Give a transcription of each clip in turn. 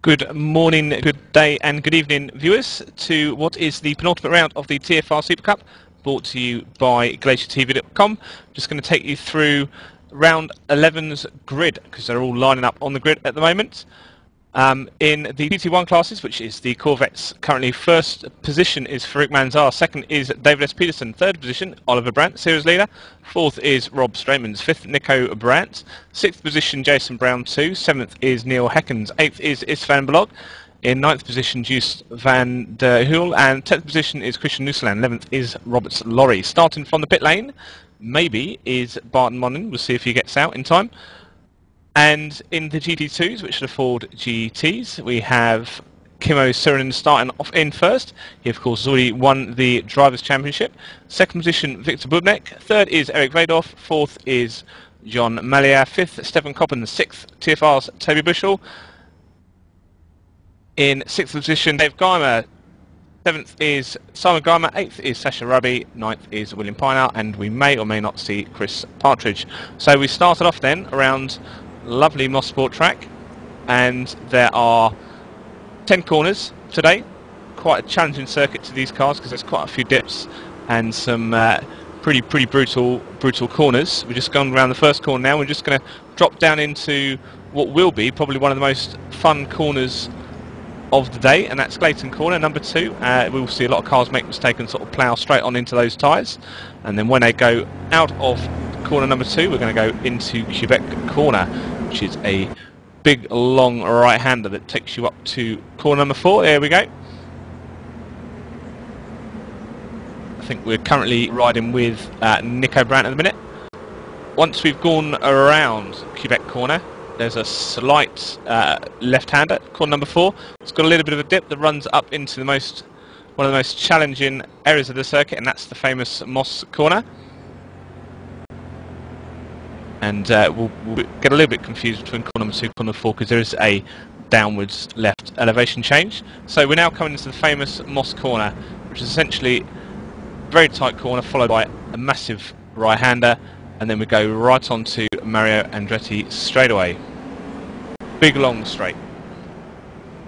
Good morning, good day and good evening viewers to what is the penultimate round of the TFR SuperCup, brought to you by GlacierTV.com. Just going to take you through round 11's grid because they're all lining up on the grid at the moment. In the GT1 classes, which is the Corvettes, currently first position is Farouk Manzar, second is David S. Peterson, third position Oliver Brandt, series leader, fourth is Rob Straymans, fifth Nico Brandt, sixth position Jason Brown 2, seventh is Neil Heckens, eighth is Isfan Blog, in ninth position Juice van der Huel, and 10th position is Christian Nuseland, 11th is Roberts Lorry. Starting from the pit lane, maybe, is Barton Monin, we'll see if he gets out in time. And in the GT2s, which are the Ford GTs, we have Kimmo Surin starting off in first. He, of course, has already won the Drivers' Championship. Second position, Victor Bubnek. Third is Eric Vadorf. Fourth is John Malia. Fifth, Stefan Koppen. Sixth, TFR's Toby Bushell. In sixth position, Dave Geimer. Seventh is Simon Geimer. Eighth is Sasha Ruby. Ninth is William Pineout. And we may or may not see Chris Partridge. So we started off then around lovely Mosport track, and there are 10 corners today. Quite a challenging circuit to these cars because there's quite a few dips and some pretty brutal corners. We've just gone around the first corner now. We're just going to drop down into what will be probably one of the most fun corners of the day, and that's Clayton Corner, number 2. We'll see a lot of cars make mistakes and sort of plough straight on into those tyres, and then when they go out of corner number 2, we're going to go into Quebec Corner, which is a big long right-hander that takes you up to corner number 4. There we go. I think we're currently riding with Nico Brandt at the minute. Once we've gone around Quebec Corner, there's a slight left-hander, corner number 4. It's got a little bit of a dip that runs up into one of the most challenging areas of the circuit, and that's the famous Moss Corner. And we'll get a little bit confused between corner number 2 and corner number 4 because there is a downwards left elevation change. So we're now coming into the famous Moss Corner, which is essentially a very tight corner followed by a massive right-hander, and then we go right on to Mario Andretti straightaway. Big long straight.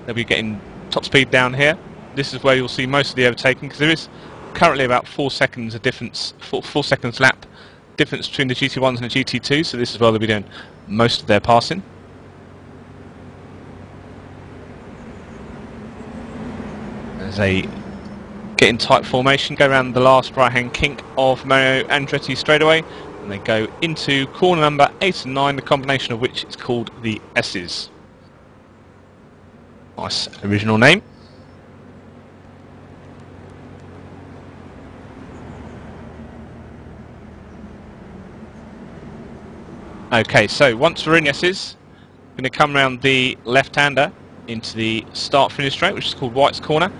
They'll be getting top speed down here. This is where you'll see most of the overtaking because there is currently about 4 seconds of difference, 4 seconds lap difference between the GT1s and the GT2s, so this is where they'll be doing most of their passing. As they get in tight formation, go around the last right-hand kink of Mario Andretti straightaway, and they go into corner number 8 and 9, the combination of which is called the S's. Nice original name. Okay, so once we're in S's, we're going to come around the left-hander into the start-finish straight, which is called White's Corner.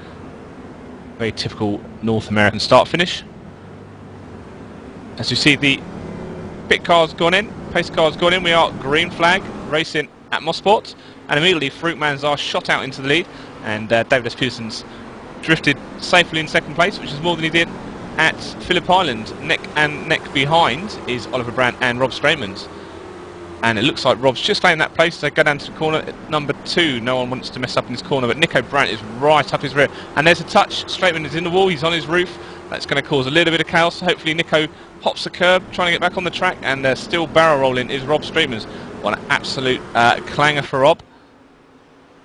Very typical North American start-finish. As you see, the pit car's gone in, pace car's gone in. We are green flag racing at Mosport, and immediately Farouk Manzar shot out into the lead, and David S. Peterson's drifted safely in second place, which is more than he did at Phillip Island. Neck and neck behind is Oliver Brandt and Rob Straymans. And it looks like Rob's just claimed that place. They go down to the corner number 2. No one wants to mess up in his corner, but Nico Brandt is right up his rear. And there's a touch. Straightman is in the wall. He's on his roof. That's going to cause a little bit of chaos. Hopefully Nico hops the curb, trying to get back on the track. And still barrel rolling is Rob Straymans. What an absolute clanger for Rob.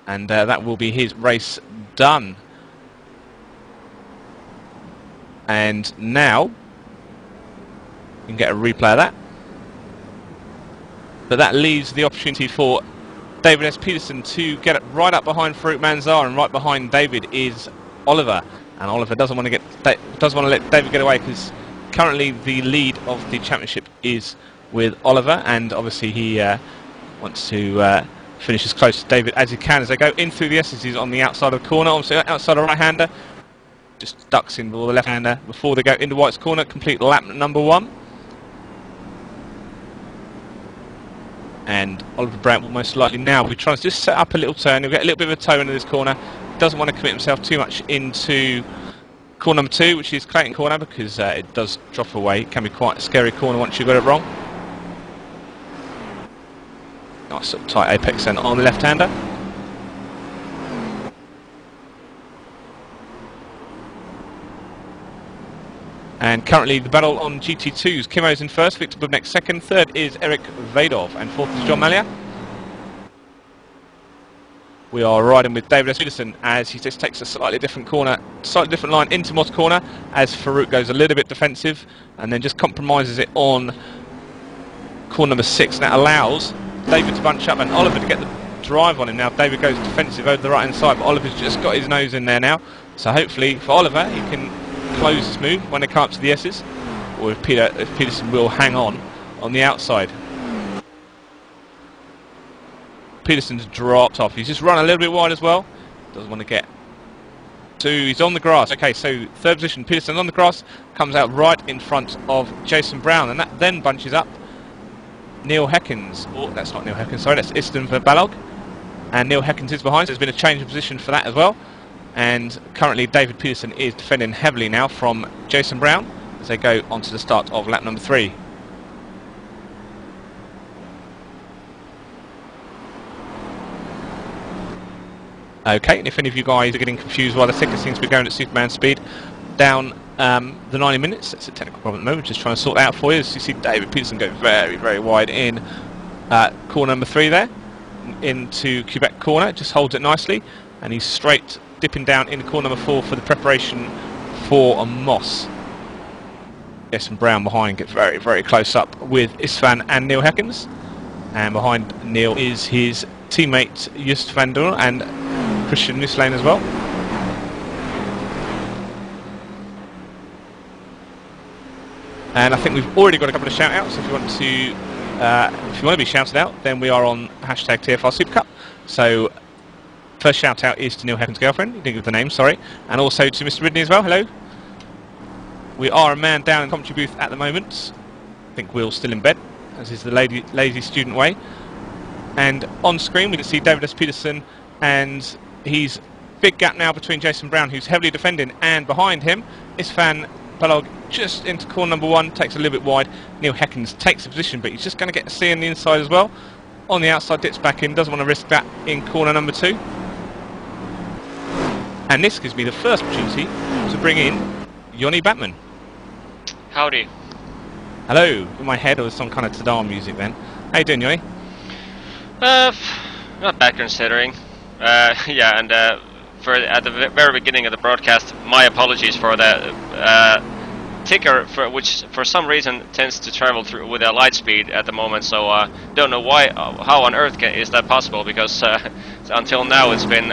And that will be his race done. And now you can get a replay of that. But that leaves the opportunity for David S. Peterson to get right up behind Farouk Manzar, and right behind David is Oliver. And Oliver doesn't want to let David get away because currently the lead of the championship is with Oliver, and obviously he wants to finish as close to David as he can as they go in through the S's. He's on the outside of the corner, obviously outside of right-hander, just ducks in with the left-hander before they go into White's corner, complete lap number 1. And Oliver Brandt will most likely now be trying to just set up a little turn. He'll get a little bit of a toe into this corner. Doesn't want to commit himself too much into corner number 2, which is Clayton Corner, because it does drop away. It can be quite a scary corner once you've got it wrong. Nice sort of tight apex then on the left-hander. And currently the battle on GT2s. Kimo's in first, Victor Bubnek second, third is Eric Vadov, and fourth is John Malia. We are riding with David S. Peterson as he just takes a slightly different corner, slightly different line into Moss corner, as Farouk goes a little bit defensive and then just compromises it on corner number 6. And that allows David to bunch up and Oliver to get the drive on him. Now David goes defensive over the right hand side, but Oliver's just got his nose in there now. So hopefully for Oliver he can close his move when they come up to the S's, or if Peterson will hang on the outside. Peterson's dropped off. He's just run a little bit wide as well. Doesn't want to get to. He's on the grass. Okay, so third position. Peterson on the grass, comes out right in front of Jason Brown, and that then bunches up Neil Heckins. Oh, that's not Neil Heckins. Sorry, that's Iston Verbalog, and Neil Heckins is behind. So there's been a change of position for that as well. And currently David Peterson is defending heavily now from Jason Brown as they go on to the start of lap number 3. Okay, and if any of you guys are getting confused why the ticker seems to be going at Superman speed down the 90 minutes, that's a technical problem at the moment, just trying to sort that out for you. As you see David Peterson go very, very wide in corner number 3 there, into Quebec corner, just holds it nicely, and he's straight dipping down in corner number 4 for the preparation for a Moss. Jason Brown behind, get very, very close up with Istvan and Neil Heckins, and behind Neil is his teammate Just van der and Christian Nuslane as well. And I think we've already got a couple of shout outs. If you want to be shouted out, then we are on hashtag TFR SuperCup. So first shout out is to Neil Heckins' girlfriend, you didn't give the name, sorry, and also to Mr. Ridney as well. Hello. We are a man down in the commentary booth at the moment. I think Will's still in bed, as is the lazy student way. And on screen we can see David S. Peterson, and he's big gap now between Jason Brown, who's heavily defending, and behind him Istvan Balog just into corner number 1, takes a little bit wide. Neil Heckins takes a position, but he's just going to get a C on the inside as well. On the outside, dips back in, doesn't want to risk that in corner number 2. And this gives me the first opportunity to bring in Yoni Batman. Howdy. Hello. In my head, there was some kind of Tadar music then. How you doing, Yoni? Not bad considering. Yeah, and at the very beginning of the broadcast, my apologies for the ticker, which for some reason tends to travel through with a light speed at the moment. So don't know why, how on earth is that possible? Because until now it's been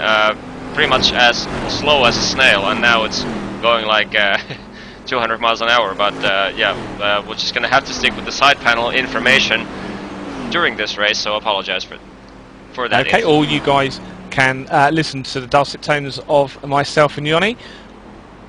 pretty much as slow as a snail, and now it's going like 200 miles an hour. But yeah, we're just gonna have to stick with the side panel information during this race. So apologize for that. Okay, all you guys can listen to the dulcet tones of myself and Yoni.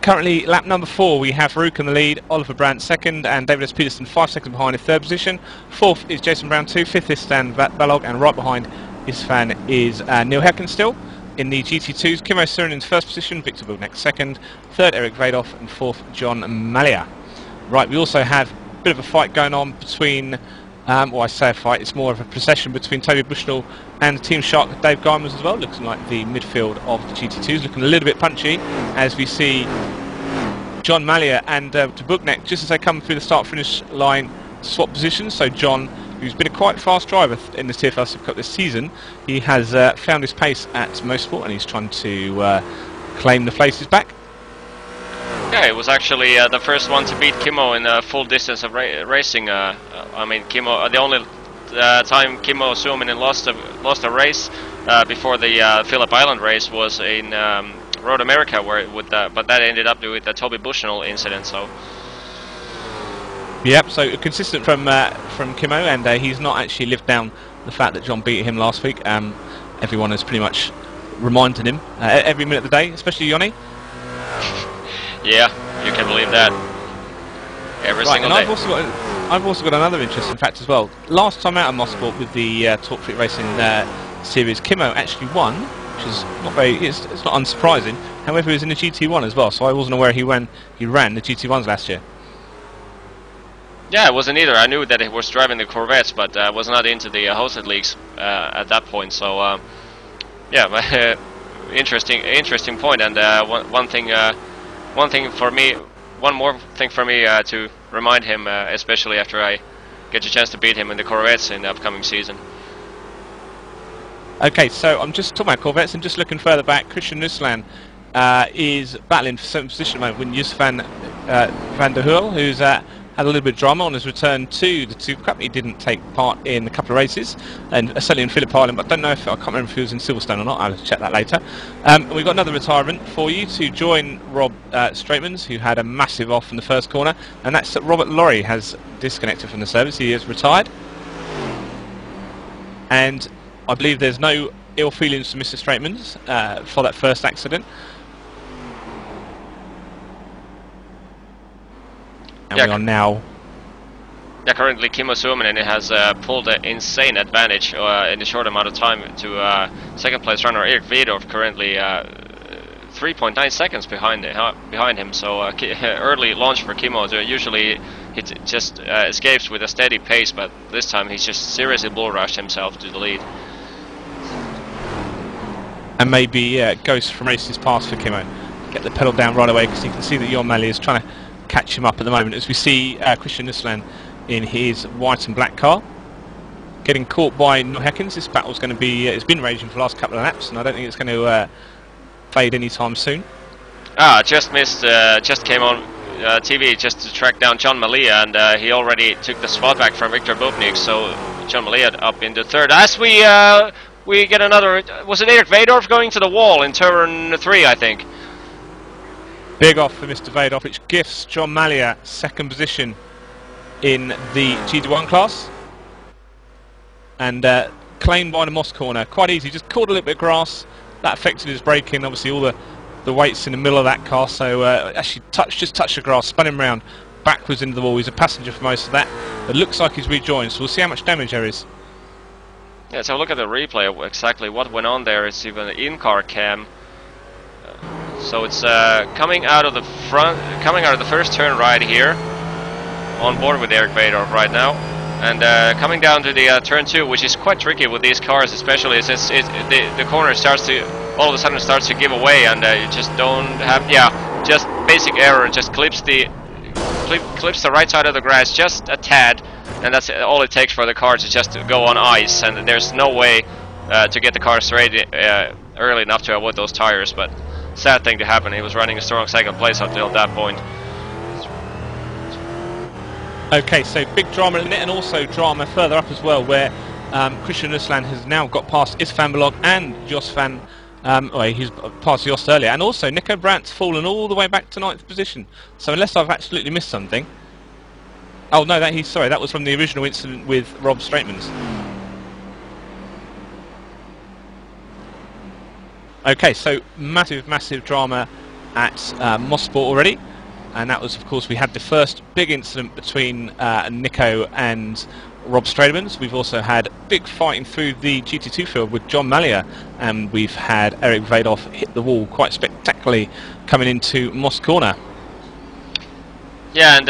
Currently, lap number 4, we have Farouk in the lead, Oliver Brandt second, and David S. Peterson 5 seconds behind in third position. Fourth is Jason Brown 2, fifth is Stan Balog, and right behind Istvan is Neil Heckins still. In the GT2s, Kimo Surinen's first position, Victor Bubnek second, third Eric Vadov, and fourth John Malia. Right, we also have a bit of a fight going on between, well, I say a fight, it's more of a procession between Toby Bushnell and Team Shark Dave Gymers as well, looking like the midfield of the GT2s, looking a little bit punchy as we see John Malia and Bubnek, just as they come through the start-finish line, swap positions. So John, who's been a quite fast driver in the TFR SuperCup this season, he has found his pace at Mosport, and he's trying to claim the places back. Yeah, it was actually the first one to beat Kimo in full distance of racing. I mean, Kimo, the only time Kimo Suominen lost a race before the Phillip Island race was in Road America, where but that ended up with the Toby Bushnell incident. So Yep, so consistent from Kimmo, and he's not actually lived down the fact that John beat him last week. Everyone has pretty much reminded him every minute of the day, especially Yoni. Yeah, you can believe that. Every single day. I've also got another interesting fact as well. Last time out at Mosport with the Talk Freak Racing series, Kimmo actually won, which is not very. It's not unsurprising. However, he was in the GT1 as well, so I wasn't aware he ran the GT1s last year. Yeah, I wasn't either. I knew that he was driving the Corvettes, but I was not into the hosted leagues at that point. So, yeah, interesting point. And one more thing for me to remind him, especially after I get a chance to beat him in the Corvettes in the upcoming season. Okay, so I'm just talking about Corvettes and just looking further back. Christian Nussland is battling for 7th position at the moment with Jus van der Huel, who's had a little bit of drama on his return to the SuperCup. He didn't take part in a couple of races, and certainly in Phillip Island, but I don't know if I can't remember if he was in Silverstone or not. I'll check that later. We've got another retirement for you to join Rob Straitmans, who had a massive off in the first corner, and that's that Robert Laurie has disconnected from the service. He is retired, and I believe there's no ill feelings to Mr. Straitmans for that first accident. And we are now... Yeah, currently Kimmo Suominen has pulled an insane advantage in a short amount of time to second place runner Erik Vedorf, currently 3.9 seconds behind him. So early launch for Kimmo. Usually he just escapes with a steady pace, but this time he's just seriously bull rushed himself to the lead. And maybe goes from races past for Kimmo. Get the pedal down right away, because you can see that Jon Mali is trying to catch him up at the moment, as we see Christian Nussland in his white and black car getting caught by Nohekins. This battle's going to be it's been raging for the last couple of laps, and I don't think it's going to fade anytime soon. Just missed, just came on TV just to track down Jon Malia, and he already took the spot back from Victor Bubnik, so Jon Malia up into third. As we get another, was it Erik Vedorf going to the wall in turn 3, I think? Big off for Mr. Vedorf, which gifts Jon Malia second position in the GT1 class. And claimed by the Moss corner. Quite easy, just caught a little bit of grass. That affected his braking. Obviously all the weight's in the middle of that car, so actually just touched the grass, spun him round backwards into the wall. He's a passenger for most of that. It looks like he's rejoined, so we'll see how much damage there is. Yeah, so look at the replay of exactly what went on there. It's even an in-car cam. So it's coming out of the first turn right here, on board with Erik Vedorf right now, and coming down to the turn 2, which is quite tricky with these cars, especially since the corner starts to all of a sudden starts to give away, and you just don't have just basic error, just clips the right side of the grass just a tad, and that's all it takes for the car to just go on ice, and there's no way to get the car straight early enough to avoid those tires. But sad thing to happen. He was running a strong second place until that point. Okay, so big drama in it, and also drama further up as well, where Christian Nussland has now got past Isfan Belog and Jos van... he's passed Jost earlier, and also Nico Brandt's fallen all the way back to 9th position. So unless I've absolutely missed something... Oh no, that was from the original incident with Rob Straitmans. Okay, so massive drama at Mosport already, and that was, of course, we had the first big incident between Nico and Rob Straitmans. We've also had big fighting through the GT2 field with Jon Malia, and we've had Erik Vedorf hit the wall quite spectacularly coming into Moss Corner. Yeah, and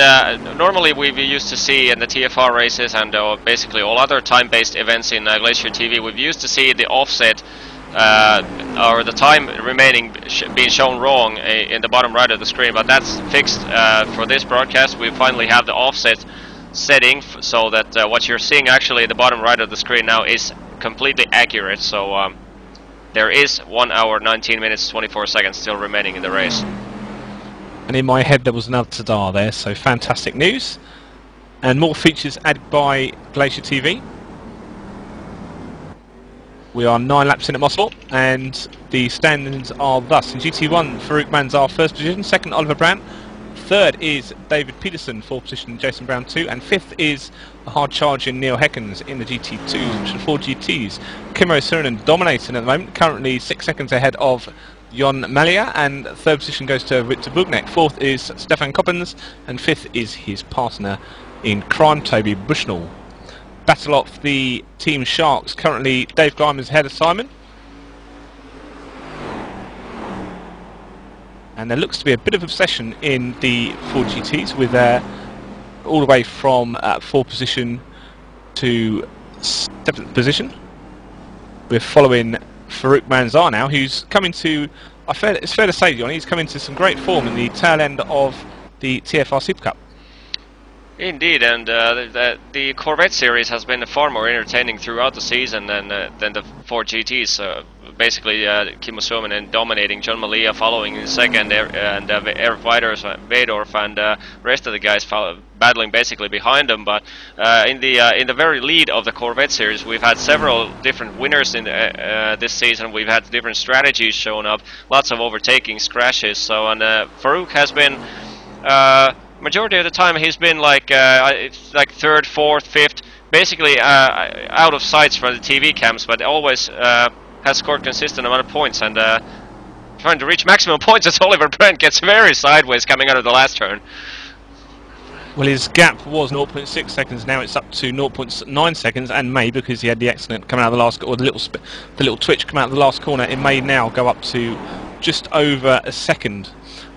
normally we used to see in the TFR races and basically all other time-based events in Glacier TV, we've used to see the offset or the time remaining being shown wrong in the bottom right of the screen, but that's fixed for this broadcast. We finally have the offset setting so that what you're seeing actually at the bottom right of the screen now is completely accurate. So there is 1 hour 19 minutes 24 seconds still remaining in the race. And in my head there was another Tadar there, so fantastic news. And more features added by Glacier TV. We are 9 laps in at Mosport, and the standings are thus. In GT1, Farouk Manzar first position, second Oliver Brandt, Third is David Peterson, fourth position Jason Brown 2, and fifth is a hard charging Neil Heckens in the GT2s, which are 4 GTs. Kimmo Surinam dominating at the moment, currently 6 seconds ahead of Jon Malia, and third position goes to Victor Bugnek. Fourth is Stefan Coppens, and fifth is his partner in crime, Toby Bushnell. Battle off the Team Sharks, currently Dave Guyman's ahead of Simon. And there looks to be a bit of obsession in the 4 GTs with all the way from 4th position to 7th position. We're following Farouk Manzar now, who's coming to, it's fair to say, John, he's coming to some great form in the tail end of the TFR SuperCup. Indeed, and the Corvette series has been far more entertaining throughout the season than the 4 GTs. Basically, Kimmo Suominen dominating, Jon Malia following in second, and Eric Weidorf and rest of the guys battling basically behind them. But in the very lead of the Corvette series, we've had several different winners in this season. We've had different strategies shown up, lots of overtakings, crashes. So, and Farouk has been. Majority of the time he's been like third, fourth, fifth, basically out of sights from the TV cams, but always has scored consistent amount of points, and trying to reach maximum points as Oliver Brent gets very sideways coming out of the last turn. Well, his gap was 0.6 seconds, now it's up to 0.9 seconds, and may, because he had the accident coming out of the last, or the little twitch come out of the last corner, it may now go up to just over a second.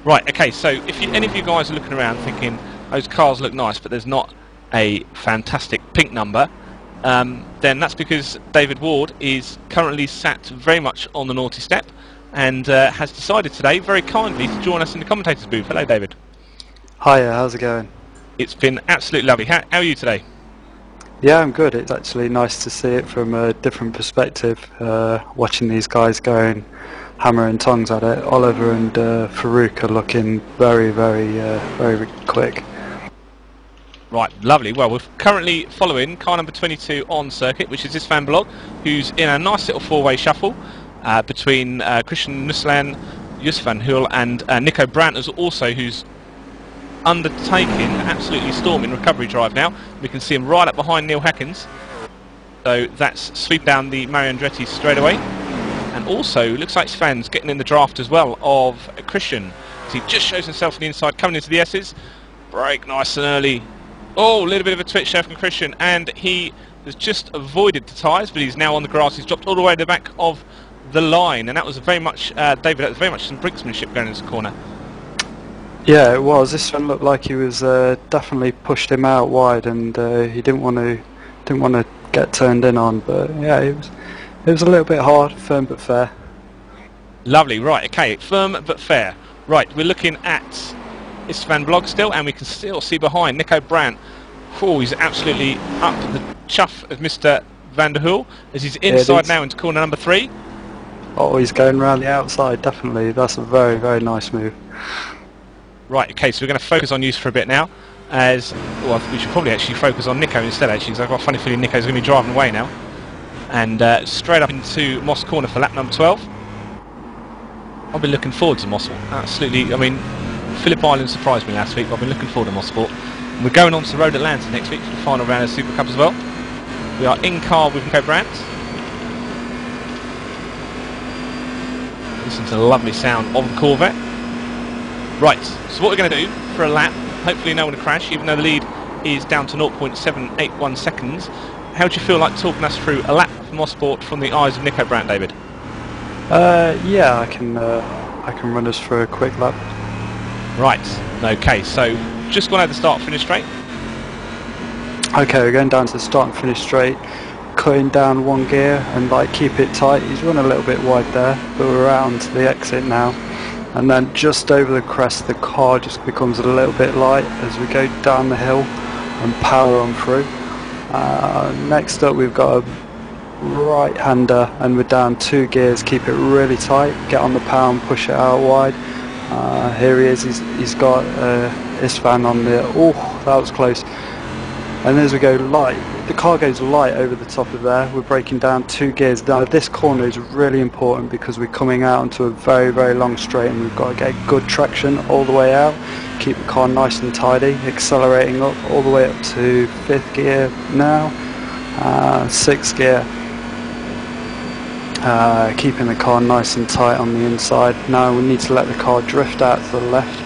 Right, okay, so if any of you guys are looking around thinking those cars look nice but there's not a fantastic pink number, then that's because David Ward is currently sat very much on the naughty step and has decided today very kindly to join us in the commentators booth. Hello, David. Hiya, how's it going? It's been absolutely lovely. How are you today? Yeah, I'm good. It's actually nice to see it from a different perspective, watching these guys going hammer and tongs at it. Oliver and Farouk are looking very, very quick. Right, lovely. Well, we're currently following car number 22 on circuit, which is Isfan Blog, who's in a nice little four-way shuffle between Christian Nuslan, Yusuf Van Hul, and Nico Brandt, who's undertaking an absolutely storming recovery drive now. We can see him right up behind Neil Heckens. So that's sweep down the Mario Andretti straight away. And also, looks like Svan's getting in the draft as well of Christian. So he just shows himself on the inside, coming into the S's. Brake nice and early. Oh, a little bit of a twitch there from Christian, and he has just avoided the tyres, but he's now on the grass. He's dropped all the way to the back of the line, and that was very much, David, that was very much some brinksmanship going into the corner. Yeah, it was. This one looked like he was definitely pushed him out wide, and he didn't want to get turned in on. But yeah, it was a little bit hard, firm but fair. Lovely, right, okay, firm but fair. Right, we're looking at Istvan Blog still, and we can still see behind Nico Brandt. Oh, he's absolutely up the chuff of Mr. Van der Hoel as he's inside now into corner number 3. Oh, he's going around the outside, definitely. That's a very, very nice move. Right, okay, so we're going to focus on Yusuf for a bit now. As well, we should probably actually focus on Nico instead, actually, because I've got a funny feeling Nico's going to be driving away now. And straight up into Moss corner for lap number 12. I'll be looking forward to Mosport. Absolutely, I mean, Phillip Island surprised me last week, but I've been looking forward to Mosport. And we're going on to Road Atlanta next week for the final round of the Super Cup as well. We are in car with Nico Brandt. Listen to the lovely sound of the Corvette. Right, so what we're going to do for a lap, hopefully no one to crash, even though the lead is down to 0.781 seconds. How do you feel like talking us through a lap for Mosport from the eyes of Nico Brandt, David? Yeah, I can run us through a quick lap. Right, okay, so just gone over the start finish straight. Okay, we're going down to the start and finish straight, cutting down one gear and like keep it tight. He's run a little bit wide there, but we're around the exit now. And then just over the crest, the car just becomes a little bit light as we go down the hill and power on through. Next up, we've got a right-hander, and we're down 2 gears. Keep it really tight. Get on the power and push it out wide. Here he is. He's got Istvan on the. Oh, that was close. And as we go light, the car goes light over the top of there. We're braking down 2 gears. Now this corner is really important because we're coming out onto a very, very long straight, and we've got to get good traction all the way out. Keep the car nice and tidy, accelerating up all the way up to 5th gear now, 6th gear. Keeping the car nice and tight on the inside. Now we need to let the car drift out to the left,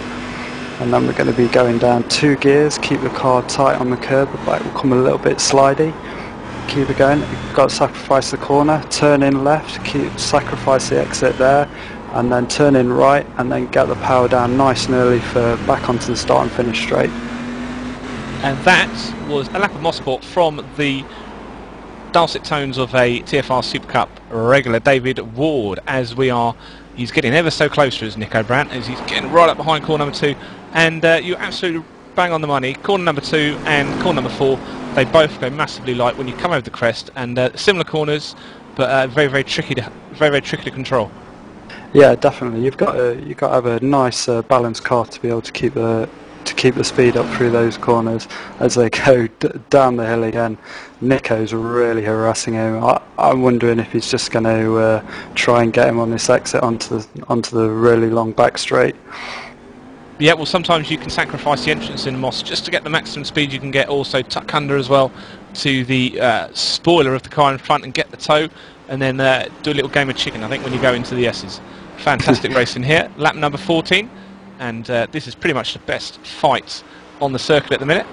and then we're going to be going down 2 gears. Keep the car tight on the curb, the back will come a little bit slidey. Keep it going. You've got to sacrifice the corner, turn in left, sacrifice the exit there, and then turn in right, and then get the power down nice and early for back onto the start and finish straight. And that was a lap of Mosport from the dulcet tones of a TFR SuperCup regular, David Ward, as he's getting ever so close to us, Nico Brandt, as he's getting right up behind corner number 2, and you're absolutely bang on the money. Corner number 2 and corner number 4, they both go massively light when you come over the crest, and similar corners, but very, very tricky to control. Yeah, definitely. You've got to have a nice balanced car to be able to keep the speed up through those corners as they go down the hill again. Nico's really harassing him. I'm wondering if he's just going to try and get him on this exit onto the really long back straight. Yeah, well, sometimes you can sacrifice the entrance in Moss just to get the maximum speed you can get. Also tuck under as well to the spoiler of the car in front and get the toe, and then do a little game of chicken, I think, when you go into the S's. Fantastic racing here. Lap number 14. And this is pretty much the best fight on the circuit at the minute.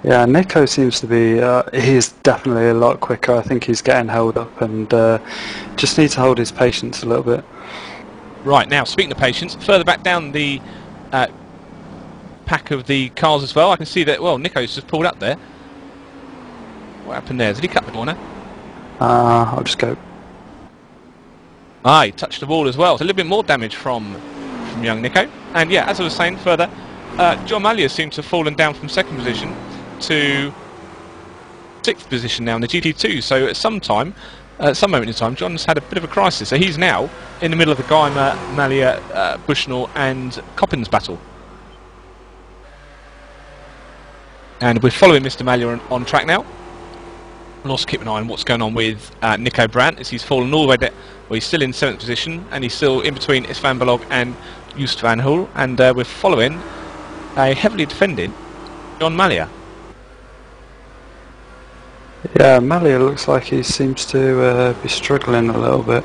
Yeah, Nico seems to be, he's definitely a lot quicker. I think he's getting held up, and just needs to hold his patience a little bit. Right, now speaking of patience, further back down the pack of the cars as well, I can see that, well, Nico's just pulled up there. What happened there? Did he cut the corner? I'll just go. He touched the wall as well. So a little bit more damage from young Nico. And yeah, as I was saying further, John Mallia seems to have fallen down from 2nd position to 6th position now in the GT2. So at some moment in time, John's had a bit of a crisis. So he's now in the middle of the Geimer, Mallia, Bushnell and Coppins battle. And we're following Mr. Mallia on track now. And also keep an eye on what's going on with Nico Brandt, as he's fallen all the way down. Well, he's still in 7th position, and he's still in between Isvan Balog and Joost van Hoel, and we're following a heavily defended John Mallia. Yeah, Mallia looks like he seems to be struggling a little bit.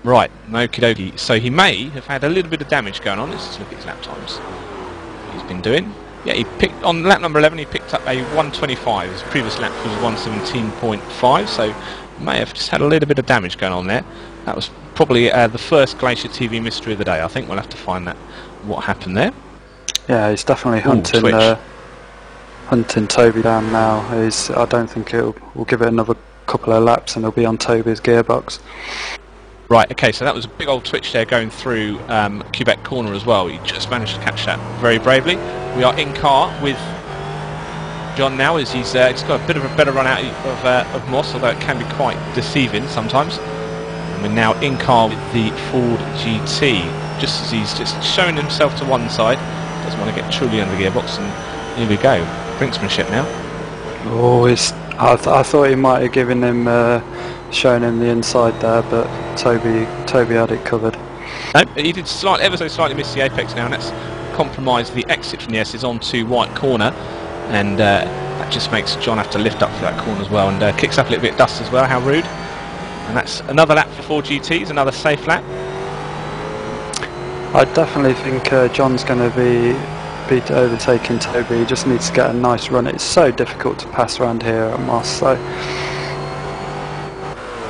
Right, okie dokie. So he may have had a little bit of damage going on. Let's just look at his lap times. What he's been doing. Yeah, he picked on lap number 11. He picked up a 125. His previous lap was 117.5. So may have just had a little bit of damage going on there. That was probably the first Glacier TV mystery of the day. I think we'll have to find that what happened there. Yeah, he's definitely hunting Toby down now. I don't think we'll give it another couple of laps and he'll be on Toby's gearbox. Right, okay, so that was a big old twitch there going through Quebec corner as well. He just managed to catch that very bravely. We are in car with John now, as he's got a bit of a better run out of Moss, although it can be quite deceiving sometimes. And we're now in car with the Ford GT, just as he's just showing himself to one side. Doesn't want to get truly under the gearbox, and here we go. Brinksmanship now. Oh, I thought he might have given him, shown him the inside there, but Toby had it covered. No, he did ever so slightly miss the apex now, and that's compromised the exit from the S's onto White Corner, and that just makes John have to lift up for that corner as well, and kicks up a little bit of dust as well. How rude. And that's another lap for 4 GTs, another safe lap. I definitely think John's going to be overtaking Toby. He just needs to get a nice run. It's so difficult to pass around here at Moss. So.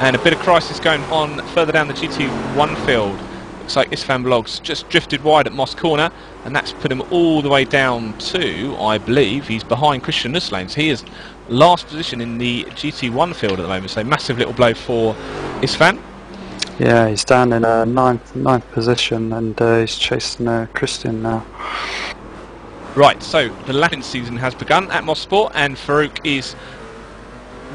And a bit of crisis going on further down the GT1 field. Looks like Isvan Balog's just drifted wide at Moss Corner, and that's put him all the way down to, I believe, he's behind Christian Nusslein. So he is last position in the GT1 field at the moment, so massive little blow for Isvan. Yeah, he's down in ninth position, and he's chasing Christian now. Right, so the lapping season has begun at Mosport, and Farouk is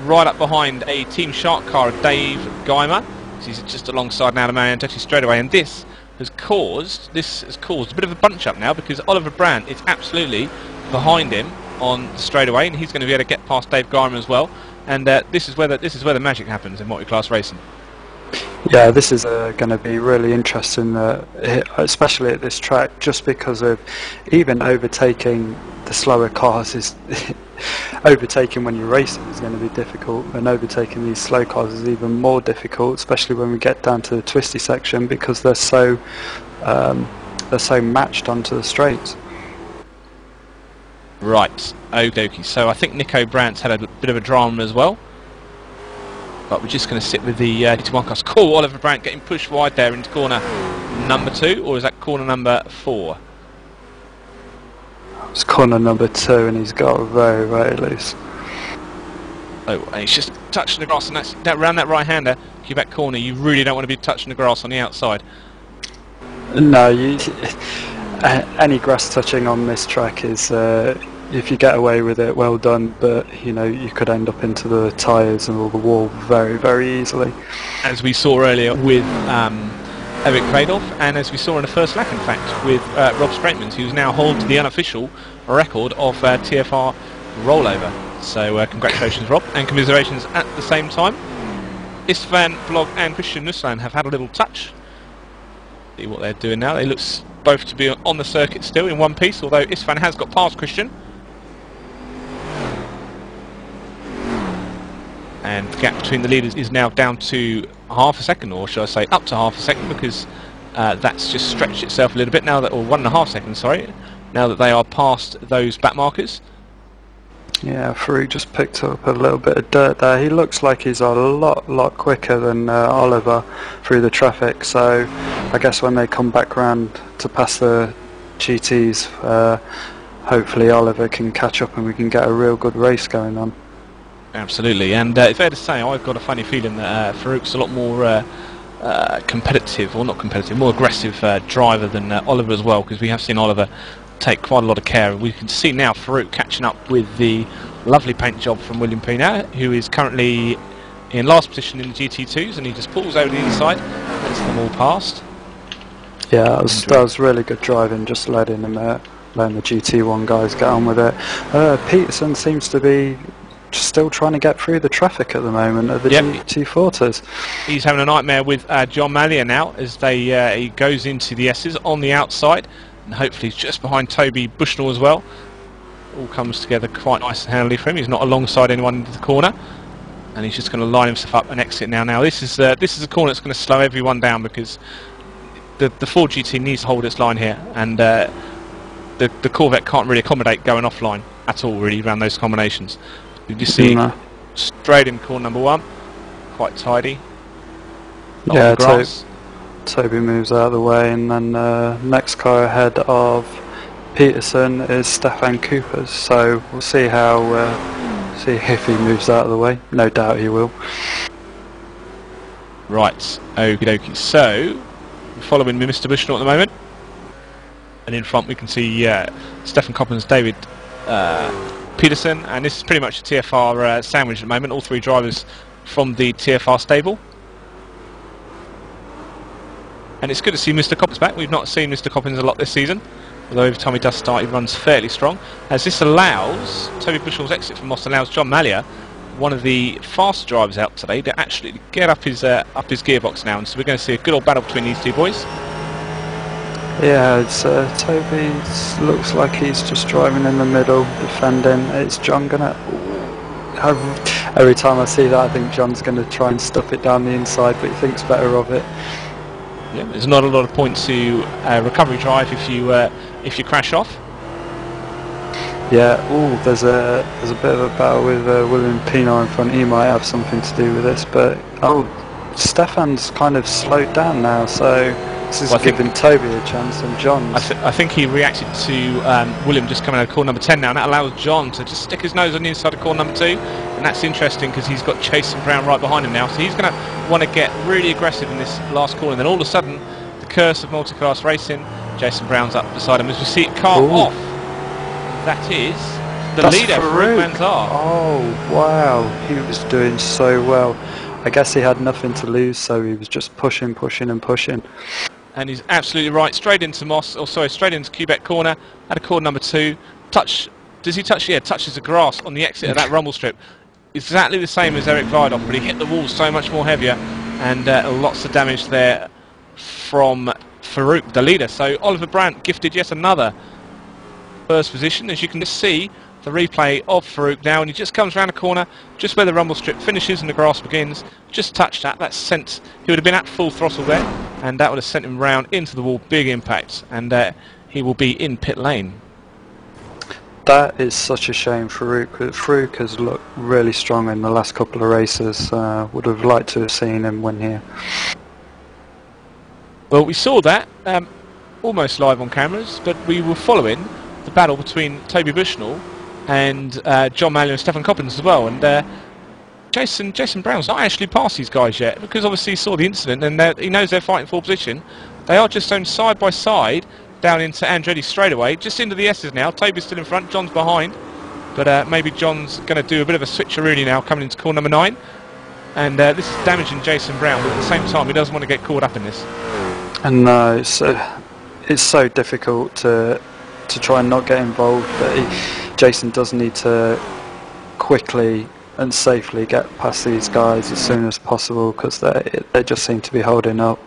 right up behind a Team Shark car of Dave Geimer. He's just alongside now the man actually straight away, and this has caused a bit of a bunch up now, because Oliver Brandt is absolutely behind him on the straightaway, and he's going to be able to get past Dave Garman as well. And this is where the magic happens in multi-class racing. Yeah, this is going to be really interesting, especially at this track, just because of even overtaking the slower cars is overtaking when you're racing is going to be difficult, and overtaking these slow cars is even more difficult, especially when we get down to the twisty section, because they're so matched onto the straights. Right, okie. So I think Nico Brandt's had a bit of a drama as well. But we're just going to sit with the GT1 cars. Cool, Oliver Brandt getting pushed wide there into corner number 2, or is that corner number 4? It's corner number 2, and he's got very, very loose. Oh, and he's just touching the grass, and that's around that right-hander, Quebec corner. You really don't want to be touching the grass on the outside. No, any grass touching on this track is, if you get away with it, well done, but you could end up into the tyres and the wall very, very easily. As we saw earlier with Eric Kradoff, and as we saw in the first lap, in fact, with Rob Straitmans, who's now holds the unofficial record of TFR rollover. So congratulations, Rob, and commiserations at the same time. Istvan Vlog and Christian Nussland have had a little touch. See what they're doing now. They look both to be on the circuit still in one piece, although Istvan has got past Christian. And the gap between the leaders is now down to half a second, or should I say up to half a second, because that's just stretched itself a little bit now that, or 1.5 seconds, sorry, now that they are past those back markers. Yeah, Farouk just picked up a little bit of dirt there. He looks like he's a lot quicker than Oliver through the traffic, so I guess when they come back round to pass the GTs, hopefully Oliver can catch up and we can get a real good race going on. Absolutely, and it's fair to say I've got a funny feeling that Farouk's a lot more competitive, or not competitive, more aggressive driver than Oliver as well, because we have seen Oliver take quite a lot of care. We can see now Farouk catching up with the lovely paint job from William Pina, who is currently in last position in the GT2s, and he just pulls over the inside, gets them all past. Yeah, that was really good driving, just letting the GT1 guys get on with it. Peterson seems to be still trying to get through the traffic at the moment at the GT40s. He's having a nightmare with John Mallia now, as he goes into the S's on the outside, and hopefully he's just behind Toby Bushnell as well. All comes together quite nice and handily for him. He's not alongside anyone into the corner, and he's just going to line himself up and exit now. Now this is a corner that's going to slow everyone down, because the Ford GT needs to hold its line here, and the Corvette can't really accommodate going offline at all, really, around those combinations. You just see straight in corner number 1, quite tidy. Yeah, Toby moves out of the way, and then next car ahead of Peterson is Stefan Coopers. So we'll see see if he moves out of the way. No doubt he will. Right, okie dokie. So we're following Mr. Bushnell at the moment, and in front we can see Stefan Coppens, David Peterson, and this is pretty much a TFR sandwich at the moment. All 3 drivers from the TFR stable. And it's good to see Mr. Coppens back. We've not seen Mr. Coppens a lot this season, although every time he does start he runs fairly strong. As this allows, Toby Bushnell's exit from Moss allows John Mallia, one of the fast drivers out today, to actually get up his gearbox now. And so we're going to see a good old battle between these 2 boys. Yeah, it's Toby looks like he's just driving in the middle, defending. It's John gonna... every time I see that I think John's going to try and stuff it down the inside, but he thinks better of it. Yeah, there's not a lot of points to recovery drive if you crash off. Yeah, there's a bit of a battle with William Pino in front. He might have something to do with this, but Stefan's kind of slowed down now, so this is giving Toby a chance, and John. I think he reacted to William just coming out of corner number 10 now, and that allows John to just stick his nose on the inside of corner number 2, and that's interesting because he's got Jason Brown right behind him now, so he's going to want to get really aggressive in this last corner. And then all of a sudden, the curse of multi-class racing, Jason Brown's up beside him as we see it car off. That is the leader, Farouk Manzar. Oh wow, he was doing so well. I guess he had nothing to lose, so he was just pushing. And he's absolutely right, straight into straight into Quebec corner, at a corner number 2, touch Does he touch? Yeah, touches the grass on the exit of that rumble strip. Exactly the same as Eric Vidoff, but he hit the wall so much more heavier, and lots of damage there from Farouk, the leader. So Oliver Brandt gifted yet another first position, as you can just see the replay of Farouk now, and he just comes around the corner just where the rumble strip finishes and the grass begins. Just touched that sent, he would have been at full throttle there, and that would have sent him round into the wall. Big impact, and he will be in pit lane. That is such a shame. Farouk has looked really strong in the last couple of races. Would have liked to have seen him win here. Well, we saw that almost live on cameras, but we were following the battle between Toby Bushnell and John Malloy and Stefan Coppins as well. And Jason Brown's not actually passed these guys yet, because obviously he saw the incident and he knows they're fighting for position. They are just owned side by side down into Andretti straightaway, just into the S's now. Toby's still in front, John's behind, but maybe John's going to do a bit of a switcheroo now coming into corner number 9, and this is damaging Jason Brown, but at the same time he doesn't want to get caught up in this. And no, it's so difficult to try and not get involved, but Jason does need to quickly and safely get past these guys as soon as possible, because they just seem to be holding up.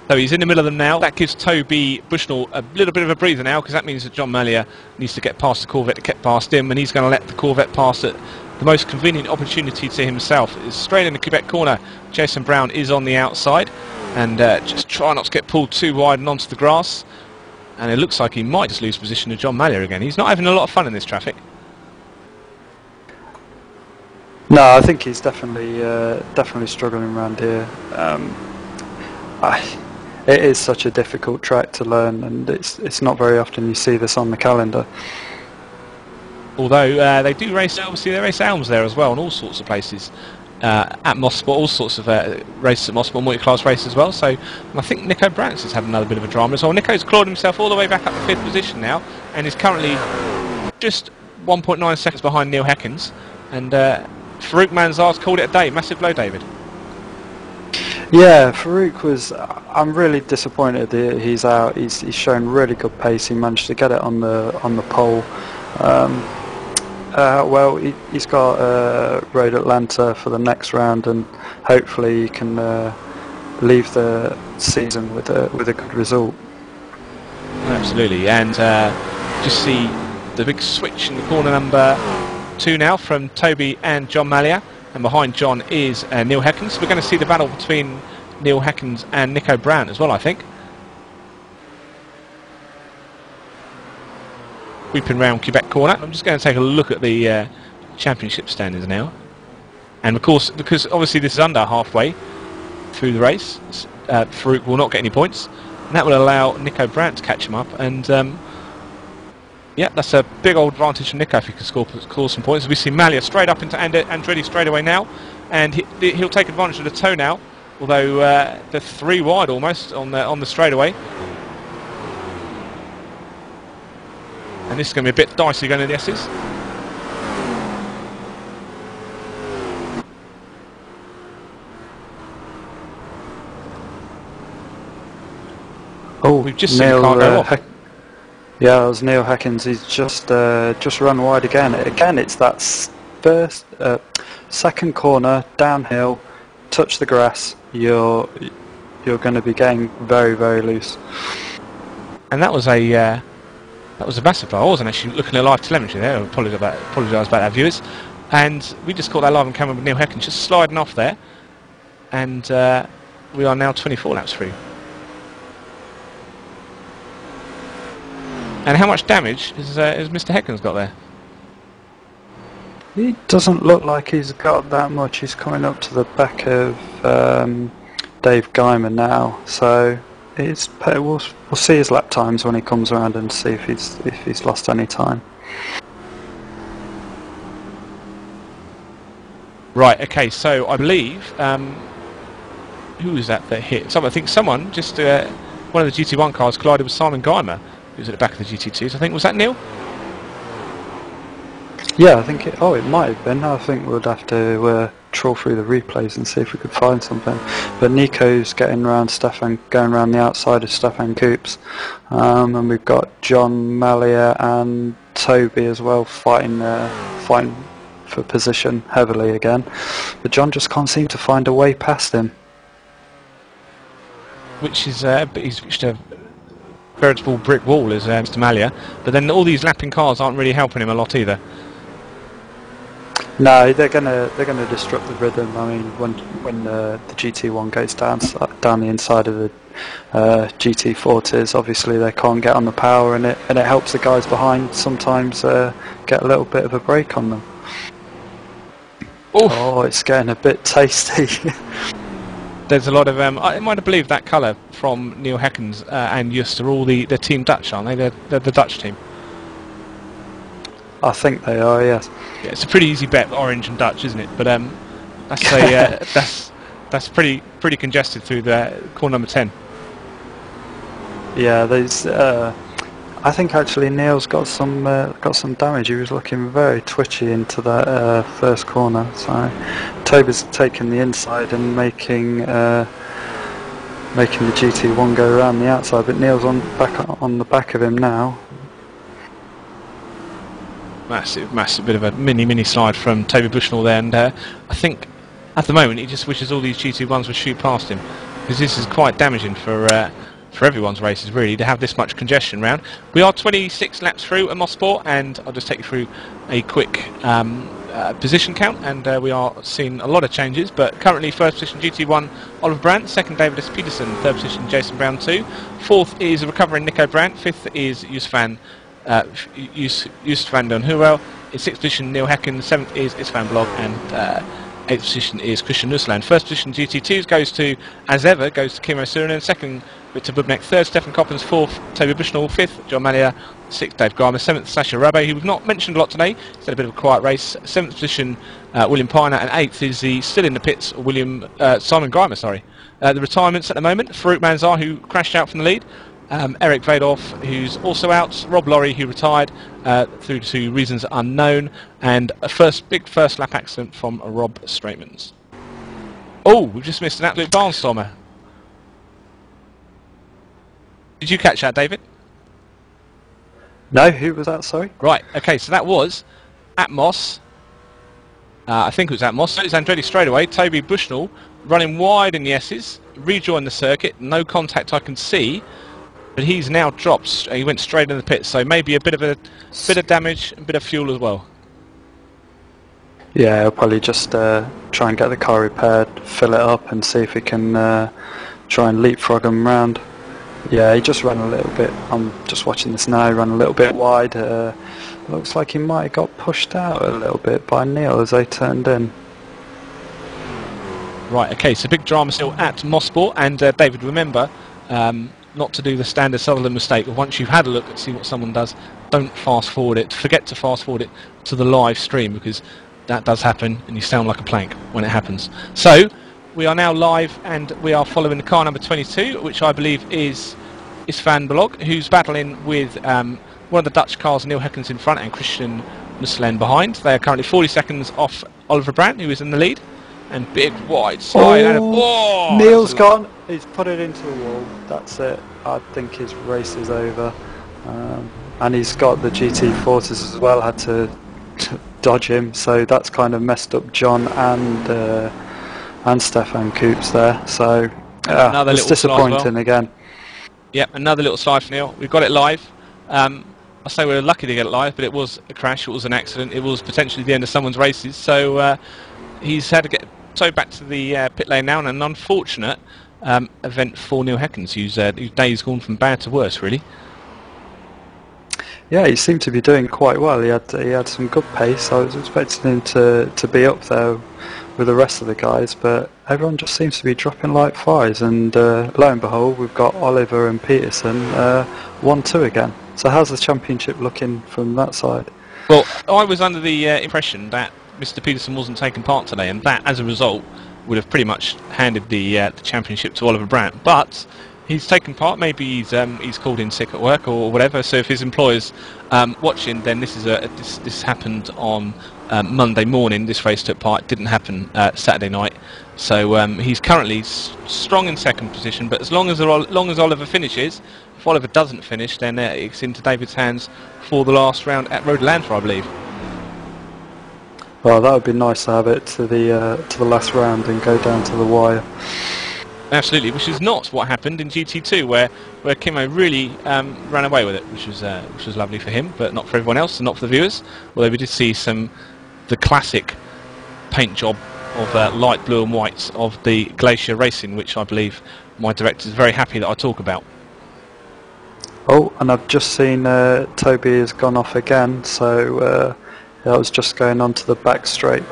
So he's in the middle of them now. That gives Toby Bushnell a little bit of a breather now, because that means that John Mallier needs to get past the Corvette to get past him, and he's going to let the Corvette pass at the most convenient opportunity to himself. It's straight in the Quebec corner. Jason Brown is on the outside, and just try not to get pulled too wide and onto the grass. And it looks like he might just lose position to John Mallier again. He's not having a lot of fun in this traffic. No, I think he's definitely struggling around here. It is such a difficult track to learn, and it's not very often you see this on the calendar. Although they do race, obviously they race Elms there as well, and all sorts of places at Mosport, all sorts of races at Mosport, multi-class races as well. So I think Nico Brandt has had another bit of a drama as well. Nico's clawed himself all the way back up to 5th position now, and is currently just 1.9 seconds behind Neil Heckens. And Farouk Manzar's called it a day. Massive blow, David. Yeah, Farouk was. I'm really disappointed that he's out. He's shown really good pace. He managed to get it on the pole. Well, he's got Road Atlanta for the next round, and hopefully he can leave the season with a good result. Absolutely, and just see the big switch in the corner number 2 now from Toby and John Mallier. And behind John is Neil Heckens. We're going to see the battle between Neil Heckens and Nico Brandt as well, I think. Whipping round Quebec corner. I'm just going to take a look at the championship standings now. And of course, because obviously this is under halfway through the race, Farouk will not get any points. And that will allow Nico Brandt to catch him up. And yeah, that's a big old advantage for Nico if he can score some points. We see Mallier straight up into Andretti straight away now, and he'll take advantage of the toe now. Although they're 3 wide almost on the straightaway, and this is going to be a bit dicey going to the S's. Oh, we've just seen the car go off. Yeah, it was Neil Heckens. He's just run wide again. Again, it's that second corner downhill, touch the grass. You're going to be getting very, very loose. And that was a massive bar. I wasn't actually looking at live telemetry there. I apologise about that, viewers. And we just caught that live on camera with Neil Heckens just sliding off there. And we are now 24 laps through. And how much damage has Mr. Heckens got there? He doesn't look like he's got that much. He's coming up to the back of Dave Guyman now, so we'll see his lap times when he comes around and see if he's lost any time. Right. Okay. So I believe who was that hit? I think someone just one of the GT1 cars collided with Simon Guymer, who's at the back of the GT2s. I think, was that Neil? Yeah, I think it might have been. I think we'd have to trawl through the replays and see if we could find something. But Nico's going around the outside of Stefan Coops, and we've got John Mallier and Toby as well, fighting for position heavily again, but John just can't seem to find a way past him. Which is he's reached a veritable brick wall, as Mr. Malia. But then all these lapping cars aren't really helping him a lot either. No, they're gonna disrupt the rhythm. I mean, when the GT1 goes down the inside of the GT40s, obviously they can't get on the power, and it helps the guys behind sometimes get a little bit of a break on them. Oof. Oh, it's getting a bit tasty. There's a lot of I might have believed that colour from Neil Heckens and Just are all the Team Dutch, aren't they? They're the Dutch team. I think they are, yes. Yeah, it's a pretty easy bet, orange and Dutch, isn't it? But that's pretty congested through the corner number 10. Yeah, there's. I think actually Neil's got some damage. He was looking very twitchy into that first corner. So Toby's taking the inside and making the GT1 go around the outside, but Neil's on the back of him now. Massive bit of a mini slide from Toby Bushnell there, and I think at the moment he just wishes all these GT1s would shoot past him, because this is quite damaging for everyone's races really, to have this much congestion round. We are 26 laps through at Mosport, and I'll just take you through a quick position count, and we are seeing a lot of changes, but currently first position GT1 Oliver Brandt, second David S. Peterson, third position Jason Brown 2, fourth is a recovering Nico Brandt, fifth is Yusuf van den Heuvel, in sixth position Neil Hecken, seventh is Isvan Blog, and eighth position is Christian Nussland. First position GT2s goes to, as ever, goes to Kimo Surunen, second Victor Bubnek, third Stefan Coppens, fourth Toby Bushnell, fifth John Malia, sixth Dave Garmer, seventh Sasha Rabe, who we've not mentioned a lot today. He's had a bit of a quiet race. Seventh position William Piner, and eighth is the still in the pits Simon Grimer. Sorry, the retirements at the moment: Farouk Manzar, who crashed out from the lead. Eric Vadoff, who's also out, Rob Laurie, who retired through to reasons unknown, and a big first lap accident from Rob Straitmans. Oh, we've just missed an absolute barnstormer. Did you catch that, David? No, who was that, sorry? Right, okay, so that was at Moss. I think it was at Moss. So it's Andretti straightaway. Toby Bushnell running wide in the S's, rejoined the circuit, no contact I can see. But he's now dropped. He went straight in the pits, so maybe a bit of damage and a bit of fuel as well. Yeah, he'll probably just try and get the car repaired, fill it up, and see if he can try and leapfrog him round. Yeah, he just ran a little bit. I'm just watching this now. He ran a little bit wide. Looks like he might have got pushed out a little bit by Neil as they turned in. Right. Okay. So big drama still at Mosport, and David, remember. Not to do the standard Sutherland mistake. Once you've had a look and see what someone does, don't fast forward it. Forget to fast forward it to the live stream, because that does happen and you sound like a plank when it happens. So we are now live, and we are following the car number 22, which I believe is Isvan Blog, who's battling with one of the Dutch cars, Neil Heckens in front and Christian Nusselen behind. They are currently 40 seconds off Oliver Brandt, who is in the lead. And big wide side. Neil's gone. He's put it into the wall. That's it. I think his race is over. And he's got the GT40s as well. Had to dodge him. So that's kind of messed up John and Stefan Coops there. So it's disappointing again. Yep, another little slide for Neil. We've got it live. I say we're lucky to get it live, but it was a crash. It was an accident. It was potentially the end of someone's races. So he's had to get towed back to the pit lane now, and an unfortunate event for Neil Heckens, whose day's gone from bad to worse, really. Yeah, he seemed to be doing quite well. He had some good pace. I was expecting him to be up there with the rest of the guys, but everyone just seems to be dropping like flies, and lo and behold, we've got Oliver and Peterson 1-2 again. So how's the championship looking from that side? Well, I was under the impression that Mr. Peterson wasn't taking part today, and that, as a result, would have pretty much handed the championship to Oliver Brandt. But he's taken part. Maybe he's called in sick at work or whatever. So if his employer's watching, then this happened on Monday morning this race took part. It didn't happen Saturday night, so he's currently strong in second position, but as long as Oliver finishes, if Oliver doesn't finish, then it's into David's hands for the last round at Road Atlanta, I believe. Well, that would be nice to have it to the last round and go down to the wire. Absolutely, which is not what happened in GT2, where Kimmo really ran away with it, which was lovely for him, but not for everyone else and not for the viewers. Although we did see the classic paint job of light blue and white of the Glacier Racing, which I believe my director is very happy that I talk about. Oh, and I've just seen Toby has gone off again, so that was just going on to the back straight.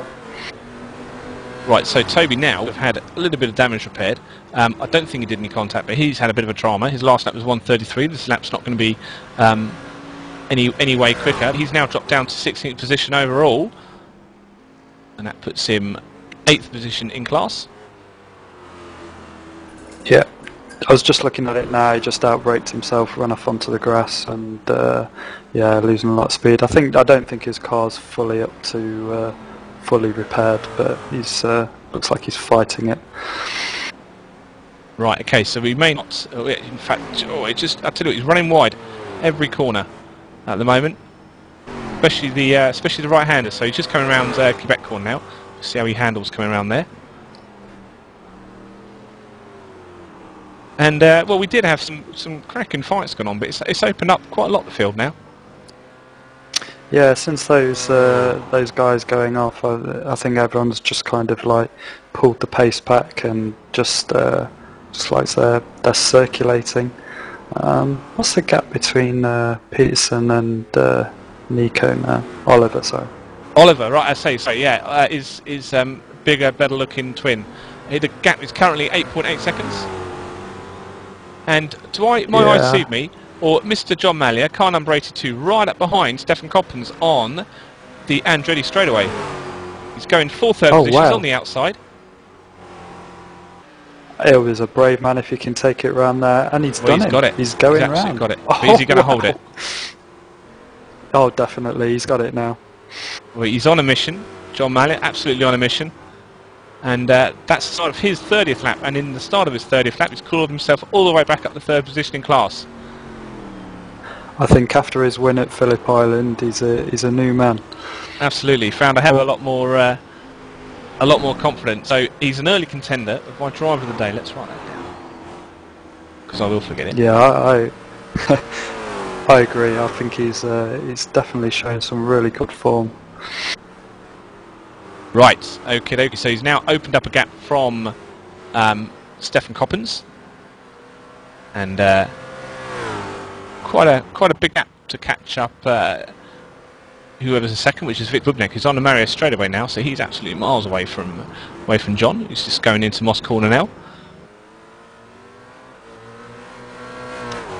Right, so Toby now have had a little bit of damage repaired. I don't think he did any contact, but he's had a bit of a trauma. His last lap was 1:33. This lap's not going to be any way quicker. He's now dropped down to 16th position overall, and that puts him 8th position in class. Yeah, I was just looking at it now. He just outbraked himself, ran off onto the grass, and yeah, losing a lot of speed. I don't think his car's fully up to fully repaired, but he's looks like he's fighting it. Right, okay, so we may not. In fact, I tell you what, he's running wide every corner at the moment, especially the right-hander. So he's just coming around Quebec corner now. See how he handles coming around there. And well, we did have some cracking fights going on, but it's opened up quite a lot, the field now. Yeah, since those guys going off, I think everyone's just kind of like pulled the pace back and just like they're circulating. What's the gap between Peterson and Nico now? Oliver, sorry. Oliver, right? I say so. Yeah, is bigger, better looking twin. The gap is currently 8.8 seconds. And my eyes deceive me, or Mr. John Mallia, car number 82, right up behind Stefan Coppens on the Andretti straightaway. He's going for third position on the outside. It was a brave man if he can take it round there, and he's done it. Got it. He's going round. round. Got it. But is he going to hold it? Oh, definitely. He's got it now. Well, he's on a mission. John Mallia, absolutely on a mission. And that's the start of his 30th lap. And in the start of his 30th lap, he's crawled himself all the way back up the third position in class. I think after his win at Phillip Island, he's a new man. Absolutely. Found a hell of a lot more confident. So he's an early contender of my driver of the day. Let's write that down, because I will forget it. Yeah, I agree. I think he's definitely showing some really good form. Right, okay. So he's now opened up a gap from Stefan Coppens, and quite a big gap to catch up whoever's a second, which is Vic Bubnek, who's on the Mario straightaway now. So he's absolutely miles away from John. He's just going into Moss corner now.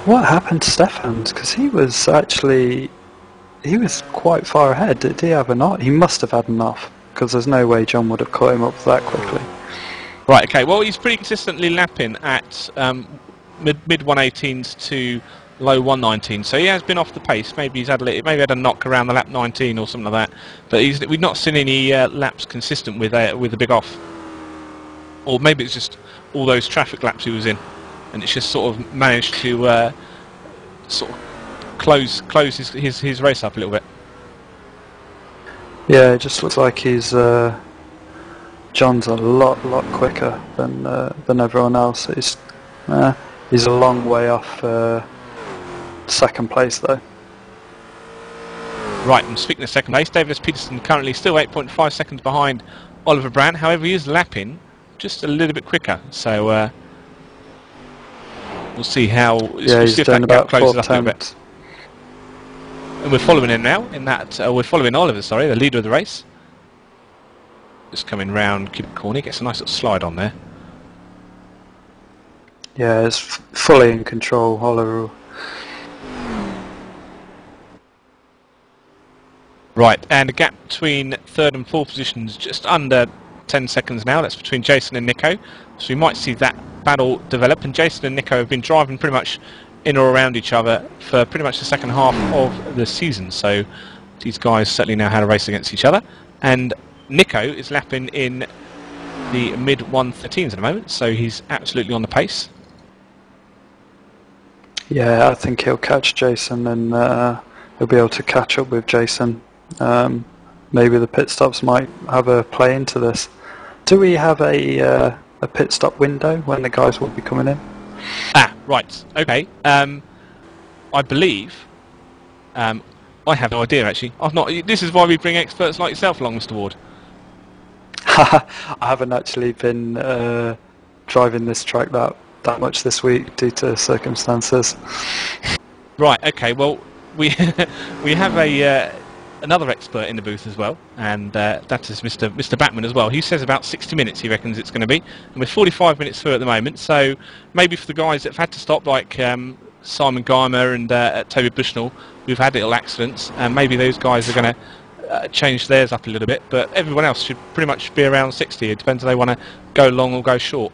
What happened to Stefan? Because he was quite far ahead. Did he have a knot? He must have had a knot, because there's no way John would have caught him up that quickly. Right, okay. Well, he's pretty consistently lapping at mid 118s to low 119, so he has been off the pace. Maybe he's had a knock around the lap 19 or something like that. But we've not seen any laps consistent with a big off. Or maybe it's just all those traffic laps he was in, and it's just sort of managed to sort of close his race up a little bit. Yeah, it just looks like he's John's a lot quicker than everyone else. He's a long way off second place though. Right, and speaking of second place, David S. Peterson currently still 8.5 seconds behind Oliver Brand. However, he is lapping just a little bit quicker. So we'll see how. We'll see if that gap closes up a little bit. And we're following him now. We're following Oliver, sorry, the leader of the race. Just coming round Cubic Corner, gets a nice little slide on there. Yeah, it's fully in control, Oliver. Right, and the gap between third and fourth positions just under 10 seconds now. That's between Jason and Nico. So we might see that battle develop. And Jason and Nico have been driving pretty much in or around each other for pretty much the second half of the season. So these guys certainly know how to race against each other. and Nico is lapping in the mid 113s at the moment, so he's absolutely on the pace. Yeah, I think he'll catch Jason, and he'll be able to catch up with Jason. Maybe the pit stops might have a play into this. Do we have a pit stop window when the guys will be coming in? Ah, right. Okay. I believe. I have no idea actually. I've not. This is why we bring experts like yourself along, Mr. Ward. I haven't actually been driving this track that much this week due to circumstances. Right. Okay. Well, we we have another expert in the booth as well, and that is Mr. Batman as well. He says about 60 minutes he reckons it's going to be, and we're 45 minutes through at the moment. So maybe for the guys that have had to stop, like Simon Geimer and Toby Bushnell, who've had little accidents, and maybe those guys are going to change theirs up a little bit. But everyone else should pretty much be around 60. It depends if they want to go long or go short.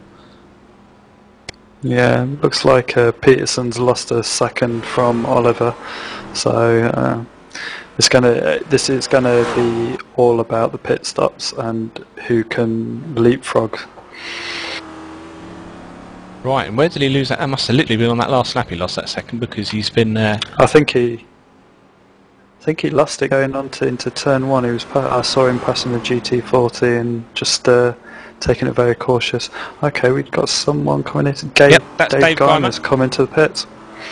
Yeah, looks like Peterson's lost a second from Oliver, so this is gonna be all about the pit stops and who can leapfrog. Right, and where did he lose that? That must have literally been on that last lap he lost that second, because he's been... I think he lost it going on into turn one. I saw him passing the GT40 and just taking it very cautious. Okay, we've got someone coming in. Yep, that's Dave Geimer's coming to the pits.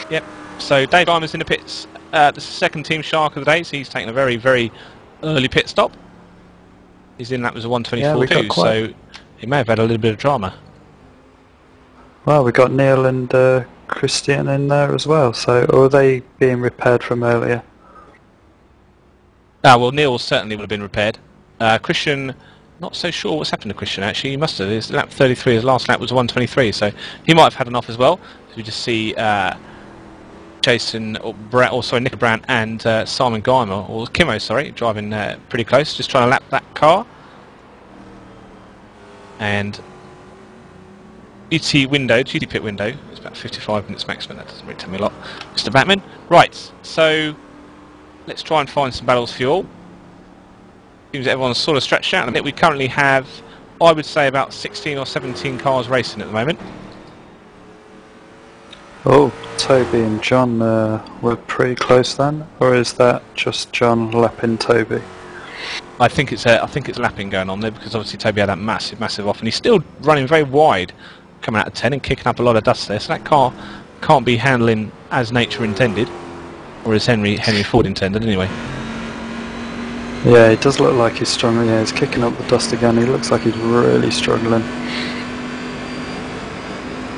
Yep, so Dave Geimer's in the pits. The second team shark of the day, so he's taking a very, very early pit stop. His in lap was a 1:24.2, so he may have had a little bit of drama. Well, we got Neil and Christian in there as well, so are they being repaired from earlier? Ah, well, Neil certainly would have been repaired. Christian, not so sure what's happened to Christian actually. He must have. His lap 33, his last lap was 1:23, so he might have had an off as well. So we just see Jason, Nick Brandt and Simon Geimer, or Kimmo, sorry, driving pretty close, just trying to lap that car. And GT pit window, it's about 55 minutes maximum, that doesn't really tell me a lot. Mr. Batman. Right, so let's try and find some battles fuel. Seems that everyone's sort of stretched out a bit. We currently have, I would say, about 16 or 17 cars racing at the moment. Oh, Toby and John were pretty close then, or is that just John lapping Toby? I think it's lapping going on there, because obviously Toby had that massive off, and he's still running very wide, coming out of 10 and kicking up a lot of dust there. So that car can't be handling as nature intended, or as Henry Ford intended anyway. Yeah, it does look like he's struggling. Yeah, he's kicking up the dust again. He looks like he's really struggling.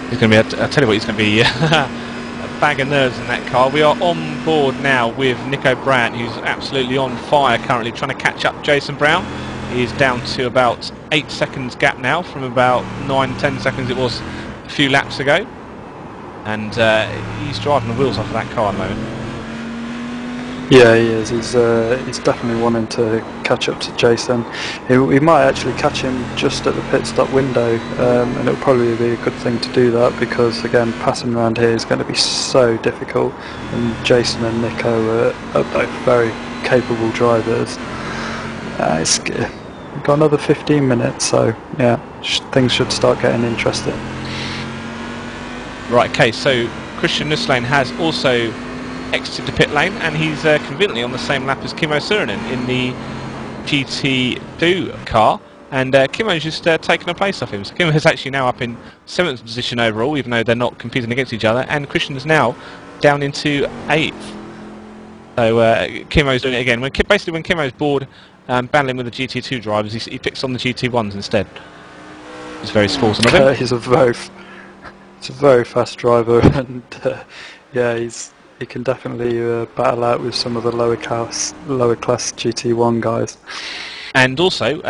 He's going to be, I tell you what, he's going to be a bag of nerves in that car. We are on board now with Nico Brandt, who's absolutely on fire currently, trying to catch up Jason Brown. He is down to about 8 seconds gap now from about 9-10 seconds it was a few laps ago. And he's driving the wheels off of that car at the moment. Yeah, he is. He's definitely wanting to catch up to Jason. He might actually catch him just at the pit stop window, and it'll probably be a good thing to do that, because again, passing around here is going to be so difficult, and Jason and Nico are both very capable drivers. We've got another 15 minutes, so yeah, things should start getting interesting. Right, okay, so Christian Nusslein has also exited the pit lane, and he's conveniently on the same lap as Kimmo Suhonen in the GT2 car, and Kimmo's just taken a place off him. So Kimmo is actually now up in 7th position overall, even though they're not competing against each other, and Christian's now down into 8th. So Kimmo's doing it again. Basically when Kimmo's bored battling with the GT2 drivers, he picks on the GT1s instead. It's very sporting of him. He's a very fast driver, and yeah, he can definitely battle out with some of the lower class GT1 guys. And also,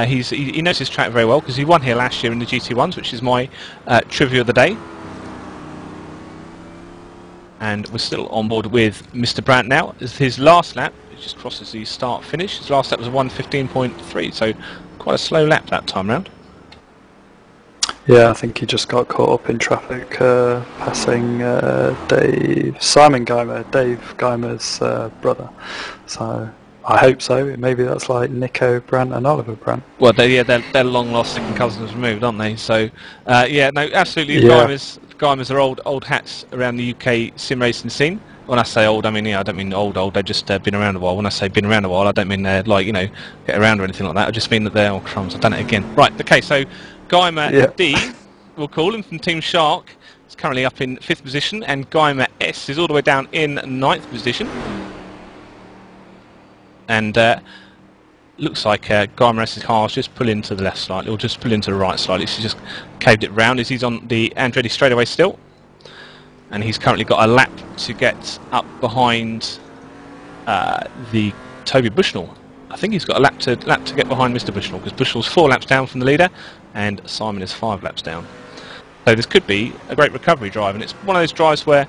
he knows his track very well, because he won here last year in the GT1s, which is my trivia of the day. And we're still on board with Mr. Brandt now. As his last lap, it just crosses the start-finish. His last lap was a 1:15.3, so quite a slow lap that time round. Yeah, I think he just got caught up in traffic, passing Simon Geimer, Dave Geimer's brother. So I hope so. Maybe that's like Nico Brandt and Oliver Brandt. Well, they're long lost second cousins removed, aren't they? So, yeah, no, absolutely. Yeah. Guymers are old hats around the UK sim racing scene. When I say old, I mean, I don't mean old. They've just been around a while. When I say been around a while, I don't mean they're like, get around or anything like that. I just mean that they're, oh crumbs, I've done it again. Right, okay, so Guymer D, we'll call him, from Team Shark, is currently up in 5th position, and Guymer S is all the way down in 9th position. And looks like Guymer S's car's just pulling to the left slightly, or just pulling to the right slightly. She's just caved it round as he's on the Andretti straightaway still. And he's currently got a lap to get up behind the Toby Bushnell. I think he's got a lap to get behind Mr. Bushnell, because Bushnell's 4 laps down from the leader and Simon is 5 laps down. So this could be a great recovery drive, and it's one of those drives where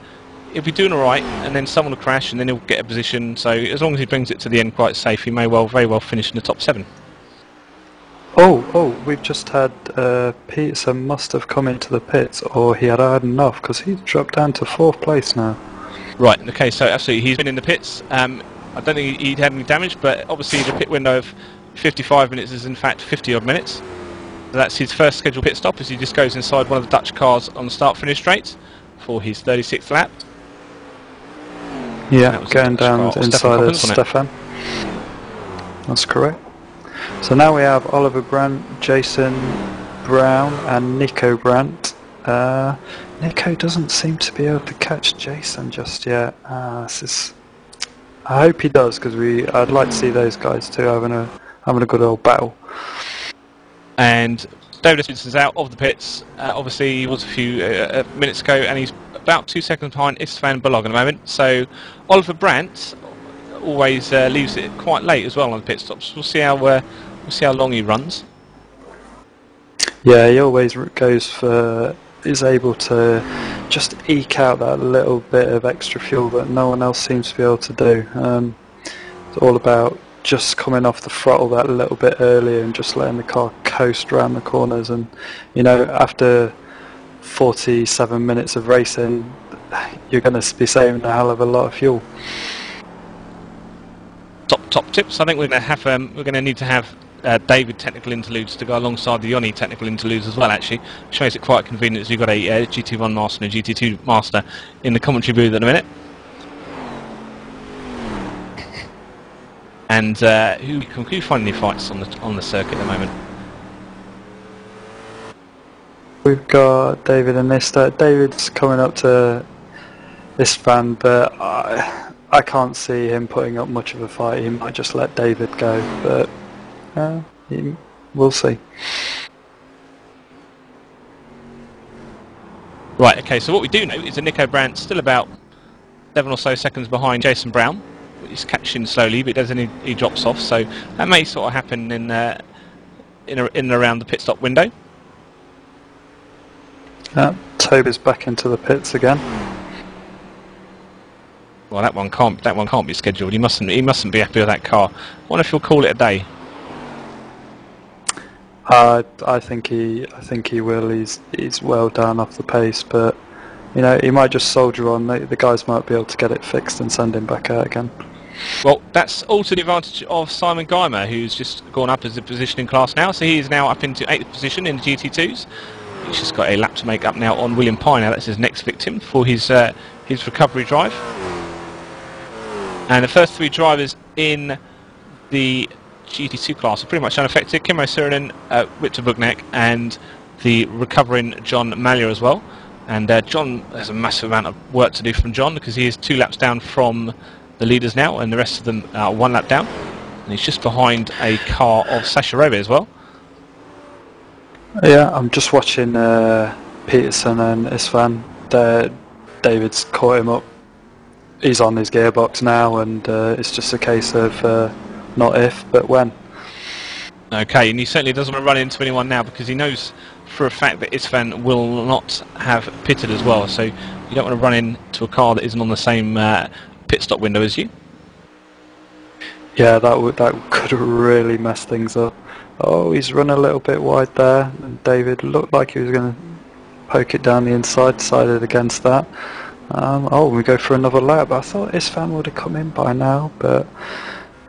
he'll be doing alright and then someone will crash and then he'll get a position. So as long as he brings it to the end quite safe, he may very well finish in the top 7. Oh, we've just had Peterson must have come into the pits, or he had enough, because he's dropped down to 4th place now. Right, okay, so absolutely, he's been in the pits. I don't think he'd had any damage, but obviously the pit window of 55 minutes is in fact 50 odd minutes. So that's his first scheduled pit stop, as he just goes inside one of the Dutch cars on the start-finish straight for his 36th lap. Yeah, going down inside of Stefan. That's correct. So now we have Oliver Brandt, Jason Brown and Nico Brandt. Nico doesn't seem to be able to catch Jason just yet. I hope he does, because I'd like to see those guys too having a good old battle. And David Espenson's out of the pits. Obviously he was a few minutes ago, and he's about 2 seconds behind Istvan Balog at the moment. So Oliver Brandt always leaves it quite late as well on the pit stops. We'll see how long he runs. Yeah, he always is able to just eke out that little bit of extra fuel that no one else seems to be able to do. It's all about just coming off the throttle that little bit earlier and just letting the car coast around the corners. And after 47 minutes of racing, you're going to be saving a hell of a lot of fuel. Top tips. I think we're going to need to have David technical interludes to go alongside the Yoni technical interludes as well. Actually, which makes it quite convenient, as you've got a GT1 master and a GT2 master in the commentary booth at a minute. And who can find any fights on the circuit at the moment? We've got David and Nista. David's coming up to Istvan, but I can't see him putting up much of a fight. He might just let David go, but we'll see. Right, okay, so what we do know is that Nico Brandt still about 7 or so seconds behind Jason Brown. He's catching slowly, but he drops off, so that may sort of happen in and around the pit stop window. Toby's back into the pits again. Well, that one can't be scheduled. He mustn't be happy with that car. I wonder if he'll call it a day. I think he will. He's well down off the pace, but he might just soldier on. The guys might be able to get it fixed and send him back out again. Well, that's all to the advantage of Simon Guymer, who's just gone up as a position in class now. So he is now up into 8th position in the GT2s. He's just got a lap to make up now on William Pye. Now that's his next victim for his recovery drive. And the first 3 drivers in the GT2 class are pretty much unaffected. Kimmo Sirinen, Victor Bugnek, and the recovering John Mallier as well. And John, there's a massive amount of work to do from John, because he is 2 laps down from the leaders now, and the rest of them are 1 lap down. And he's just behind a car of Sasha Robe as well. Yeah, I'm just watching Peterson and Istvan. David's caught him up. He's on his gearbox now, and it's just a case of not if, but when. Okay, and he certainly doesn't want to run into anyone now, because he knows for a fact that Istvan will not have pitted as well. So you don't want to run into a car that isn't on the same pit stop window as you. Yeah, that could really mess things up. Oh, he's run a little bit wide there, and David looked like he was going to poke it down the inside, decided against that. We go for another lap. I thought Istvan would have come in by now, but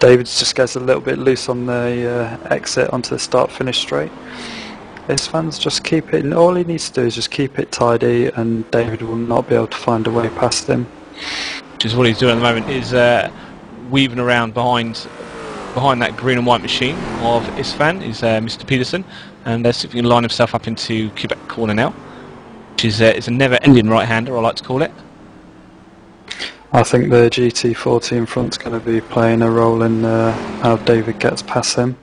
David's just gets a little bit loose on the exit onto the start-finish straight. Istvan's just keep it, all he needs to do is just keep it tidy, and David will not be able to find a way past him. Which is what he's doing at the moment, is weaving around behind that green and white machine of Istvan, is Mr. Peterson, and see if he can line himself up into Quebec corner now, which is a never-ending right-hander, I like to call it. I think the GT40 in front's going to be playing a role in how David gets past him.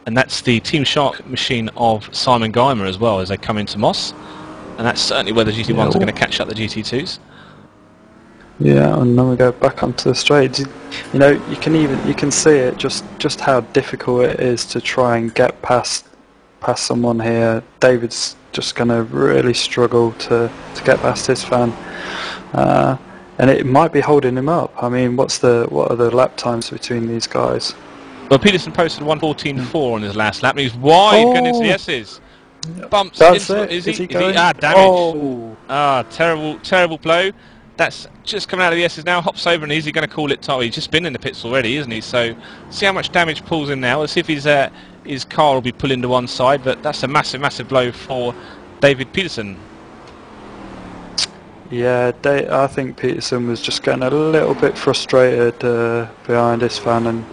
And that's the Team Shark machine of Simon Geimer as well, as they come into Moss, and that's certainly where the GT1s are going to catch up the GT2s. Yeah, and then we go back onto the straight. You know, you can see it just how difficult it is to try and get past someone here. David's just going to really struggle to get past his fan, and it might be holding him up. I mean, what are the lap times between these guys? Well, Peterson posted 1:14.4 on his last lap, and he's wide going into the S's. Bumps That's into it. is Is he? he going? Ah, damage. Oh. Ah, terrible blow. That's just coming out of the S's now, hops over, and is he going to call it time? He's just been in the pits already, isn't he? So, see how much damage pulls in now. Let's see if his car will be pulling to one side, but that's a massive blow for David Peterson. Yeah, I think Peterson was just getting a little bit frustrated behind his fan and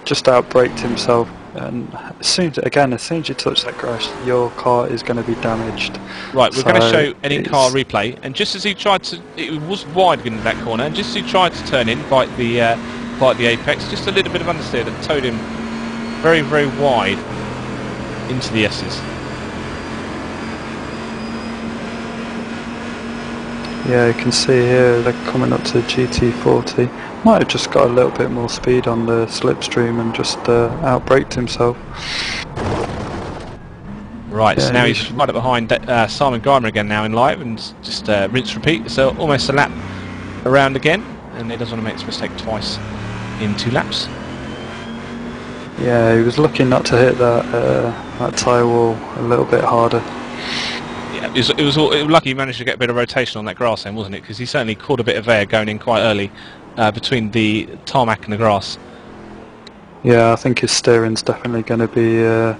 just outbraked himself. And as soon as you touch that grass, your car is going to be damaged. Right, we're going to show an in-car replay, and just as he tried to, it was wide in that corner, and just as he tried to turn in, bite the apex, just a little bit of understeer that towed him very wide into the S's. Yeah, you can see here they're coming up to the GT40. Might have just got a little bit more speed on the slipstream and just outbraked himself. Right, yeah, so now he's right up behind Simon Geimer again now in live, and just rinse repeat. So almost a lap around again, and he doesn't want to make this mistake twice in 2 laps. Yeah, he was lucky not to hit that tyre wall a little bit harder. Yeah, it was lucky he managed to get a bit of rotation on that grass then, wasn't it? Because he certainly caught a bit of air going in quite early between the tarmac and the grass. Yeah, I think his steering's definitely going to be a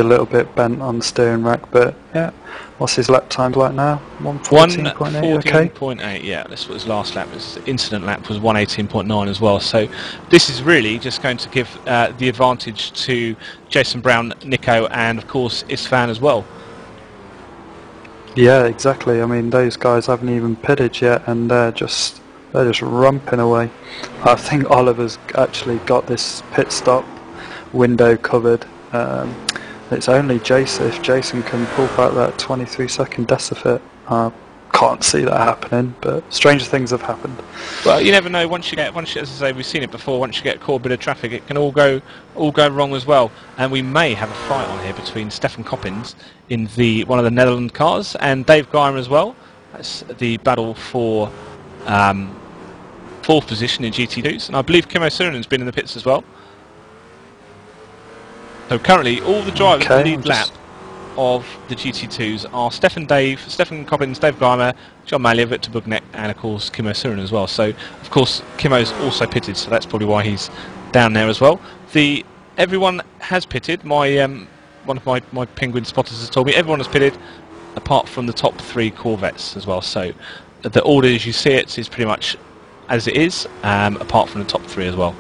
little bit bent on the steering rack, but yeah. What's his lap time like now? 1:14.8. Okay. 1:14.8. Yeah, that's what his last lap was. Incident lap was 1:18.9 as well. So this is really just going to give the advantage to Jason Brown, Nico, and of course Istvan as well. Yeah, exactly. I mean, those guys haven't even pitted yet, and they're just rumping away. I think Oliver's actually got this pit stop window covered. It's only Jason. If Jason can pull back that 23-second decifit, I can't see that happening. But stranger things have happened. Well, you never know. Once you, as I say, we've seen it before. Once you get caught a bit of traffic, it can all go wrong as well. And we may have a fight on here between Stefan Coppens in one of the Netherlands cars and Dave Geimer as well. That's the battle for 4th position in GT2s, and I believe Kimmo Surinen's been in the pits as well. So currently, all the drivers in the lead lap of the GT2s are Stefan Coppens, Dave Geimer, John Mallia, Victor Bugnek, and of course Kimmo Surinen as well. So of course Kimmo's also pitted, so that's probably why he's down there as well. Everyone has pitted. One of my Penguin spotters has told me everyone has pitted, apart from the top 3 Corvettes as well. So the order as you see it is pretty much as it is, apart from the top 3 as well.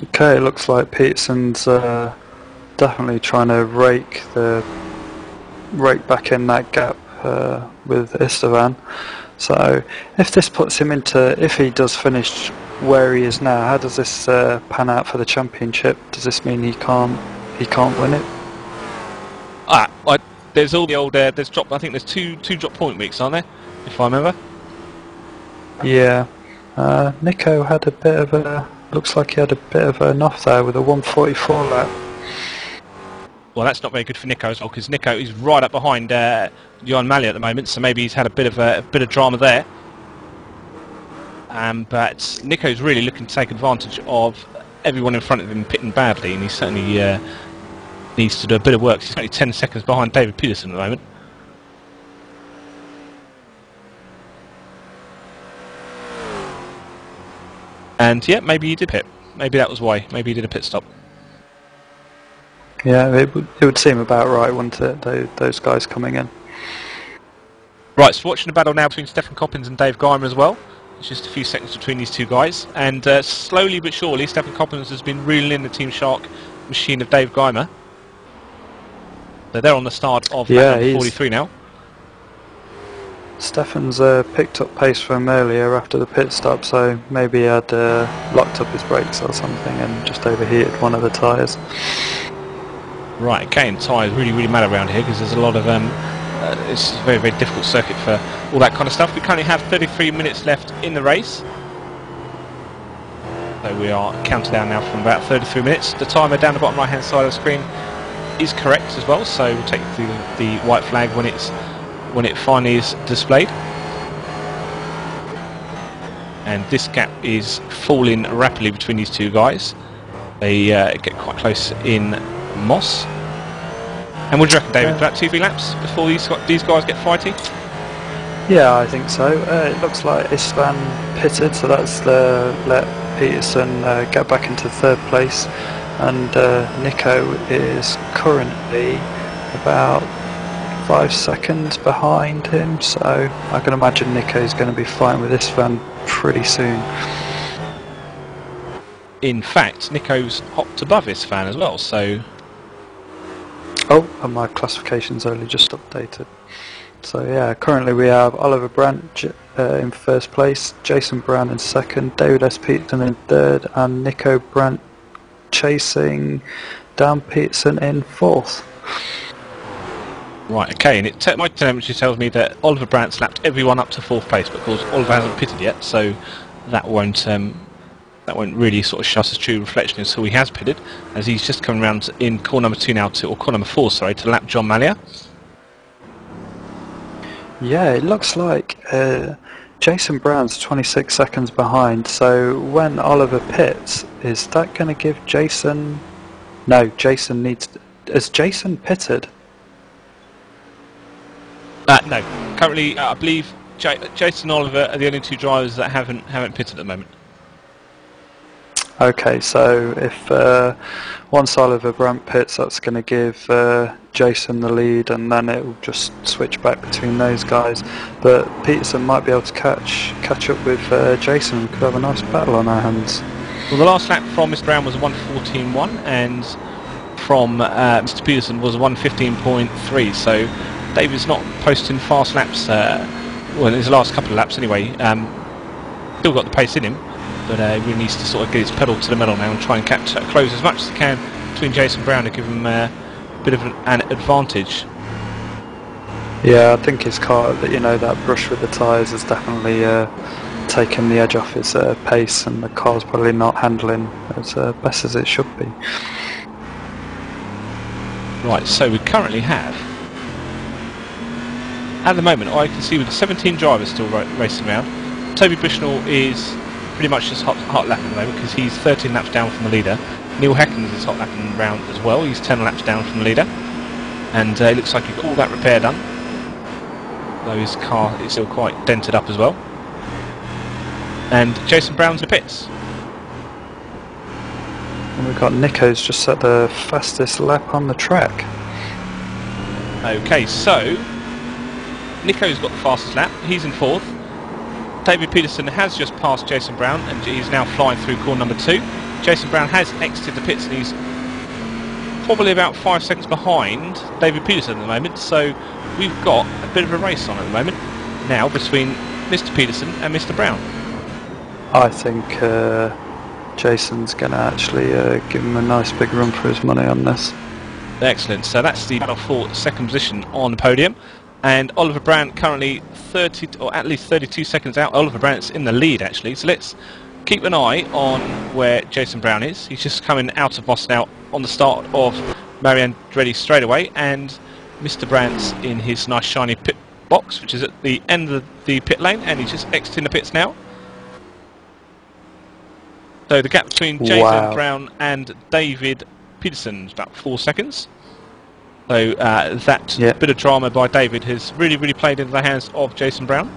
Okay, it looks like Peterson's definitely trying to rake back in that gap with Istvan. So if this puts him if he does finish where he is now, how does this pan out for the championship? Does this mean he can't win it? There's all the old there's drop. I think there's two drop point weeks, aren't there? If I remember. Yeah, Nico had a bit of a. Looks like he had a bit of an off there with a 1:44 lap. Well, that's not very good for Nico as well, because Nico is right up behind Johan Mallia at the moment, so maybe he's had a bit of drama there. But Nico's really looking to take advantage of everyone in front of him pitting badly, and he certainly needs to do a bit of work. He's only 10 seconds behind David Peterson at the moment. And yeah, maybe he did pit. Maybe that was why. Maybe he did a pit stop. Yeah, it would seem about right, wouldn't it? Those guys coming in. Right, so watching the battle now between Stefan Coppins and Dave Geimer as well. It's just a few seconds between these two guys. And slowly but surely, Stefan Coppins has been reeling in the Team Shark machine of Dave Geimer. So they're on the start of lap 43 now. Stefan's picked up pace from earlier after the pit stop, so maybe he had locked up his brakes or something and just overheated one of the tyres. Right, okay, and tyres really matter around here because there's a lot of it's a very difficult circuit for all that kind of stuff. We currently have 33 minutes left in the race. So we are counting down now from about 33 minutes. The timer down the bottom right hand side of the screen is correct as well, so we'll take the white flag when it finally is displayed. And this gap is falling rapidly between these two guys. They get quite close in Moss. And what do you reckon, David? About 2-3 laps before these guys get fighting? Yeah, I think so. It looks like Istvan pitted, so that's let Peterson get back into third place, and Nico is currently about 5 seconds behind him, so I can imagine Nico's going to be fighting with Istvan pretty soon. In fact, Nico's hopped above Istvan as well, so... Oh, and my classification's only just updated. So yeah, currently we have Oliver Brandt in first place, Jason Brown in second, David S. Peterson in third, and Nico Brandt chasing Dan Peterson in fourth. Right, okay, and my telemetry tells me that Oliver Brandt's lapped everyone up to fourth place, but of course Oliver hasn't pitted yet, so that won't really sort of show us a true reflection until he has pitted, as he's just coming around in corner number 2 now, or corner number 4, sorry, to lap John Mallia. Yeah, it looks like Jason Brown's 26 seconds behind, so when Oliver pits, is that going to give Jason... No, Jason needs... Has Jason pitted? No. Currently, I believe Jason and Oliver are the only two drivers that haven't pitted at the moment. Okay, so if once Oliver Brandt pits, that's going to give Jason the lead, and then it will just switch back between those guys. But Peterson might be able to catch up with Jason. We could have a nice battle on our hands. Well, the last lap from Mr. Brown was a 1:14.1, and from Mr. Peterson was a 1:15.3. So David's not posting fast laps. Well, in his last couple of laps anyway. Still got the pace in him. But he really needs to sort of get his pedal to the metal now and try and close as much as he can between Jason Brown to give him a bit of an advantage. Yeah, I think his car, that brush with the tyres has definitely taken the edge off his pace, and the car's probably not handling as best as it should be. Right, so we currently have, at the moment, I can see with 17 drivers still racing around. Toby Bushnell is pretty much just hot lapping at the moment because he's 13 laps down from the leader. Neil Heckens is hot lapping round as well. He's 10 laps down from the leader, and it looks like he's got all that repair done, though his car is still quite dented up as well. And Jason Brown's in the pits. And we've got Nico's just set the fastest lap on the track. Okay, so Nico's got the fastest lap. He's in fourth. David Peterson has just passed Jason Brown, and he's now flying through corner number 2. Jason Brown has exited the pits, and he's probably about 5 seconds behind David Peterson at the moment, so we've got a bit of a race on at the moment now between Mr. Peterson and Mr. Brown. I think Jason's going to actually give him a nice big run for his money on this. Excellent, so that's the battle for second position on the podium. And Oliver Brandt currently 30 or at least 32 seconds out. Oliver Brandt's in the lead actually, so let's keep an eye on where Jason Brown is. He's just coming out of Moss now on the start of Marianne Andretti straightaway, and Mr. Brandt's in his nice shiny pit box, which is at the end of the pit lane, and he's just exiting the pits now. So the gap between Jason Brown and David Peterson is about 4 seconds. So that bit of drama by David has really played into the hands of Jason Brown.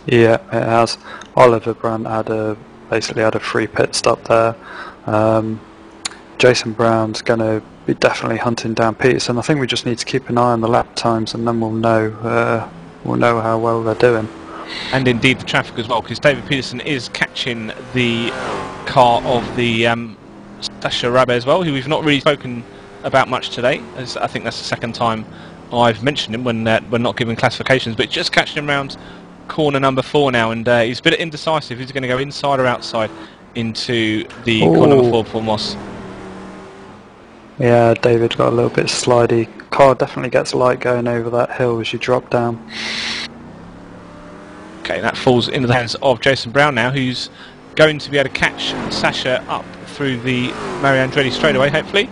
Yeah, it has. Oliver Brandt basically had a free pit stop there. Jason Brown's going to be definitely hunting down Peterson. I think we just need to keep an eye on the lap times, and then we'll know how well they're doing. And indeed the traffic as well, because David Peterson is catching the car of the Sasha Rabe as well, who we've not really spoken about much today. As I think that's the second time I've mentioned him when we're not giving classifications, but just catching him around corner number 4 now, and he's a bit indecisive. He's going to go inside or outside into the corner number 4 for Moss. Yeah, David got a little bit slidey. Car definitely gets light going over that hill as you drop down. Okay, that falls into the hands of Jason Brown now, who's going to be able to catch Sasha up through the Mario Andretti straightaway, hopefully.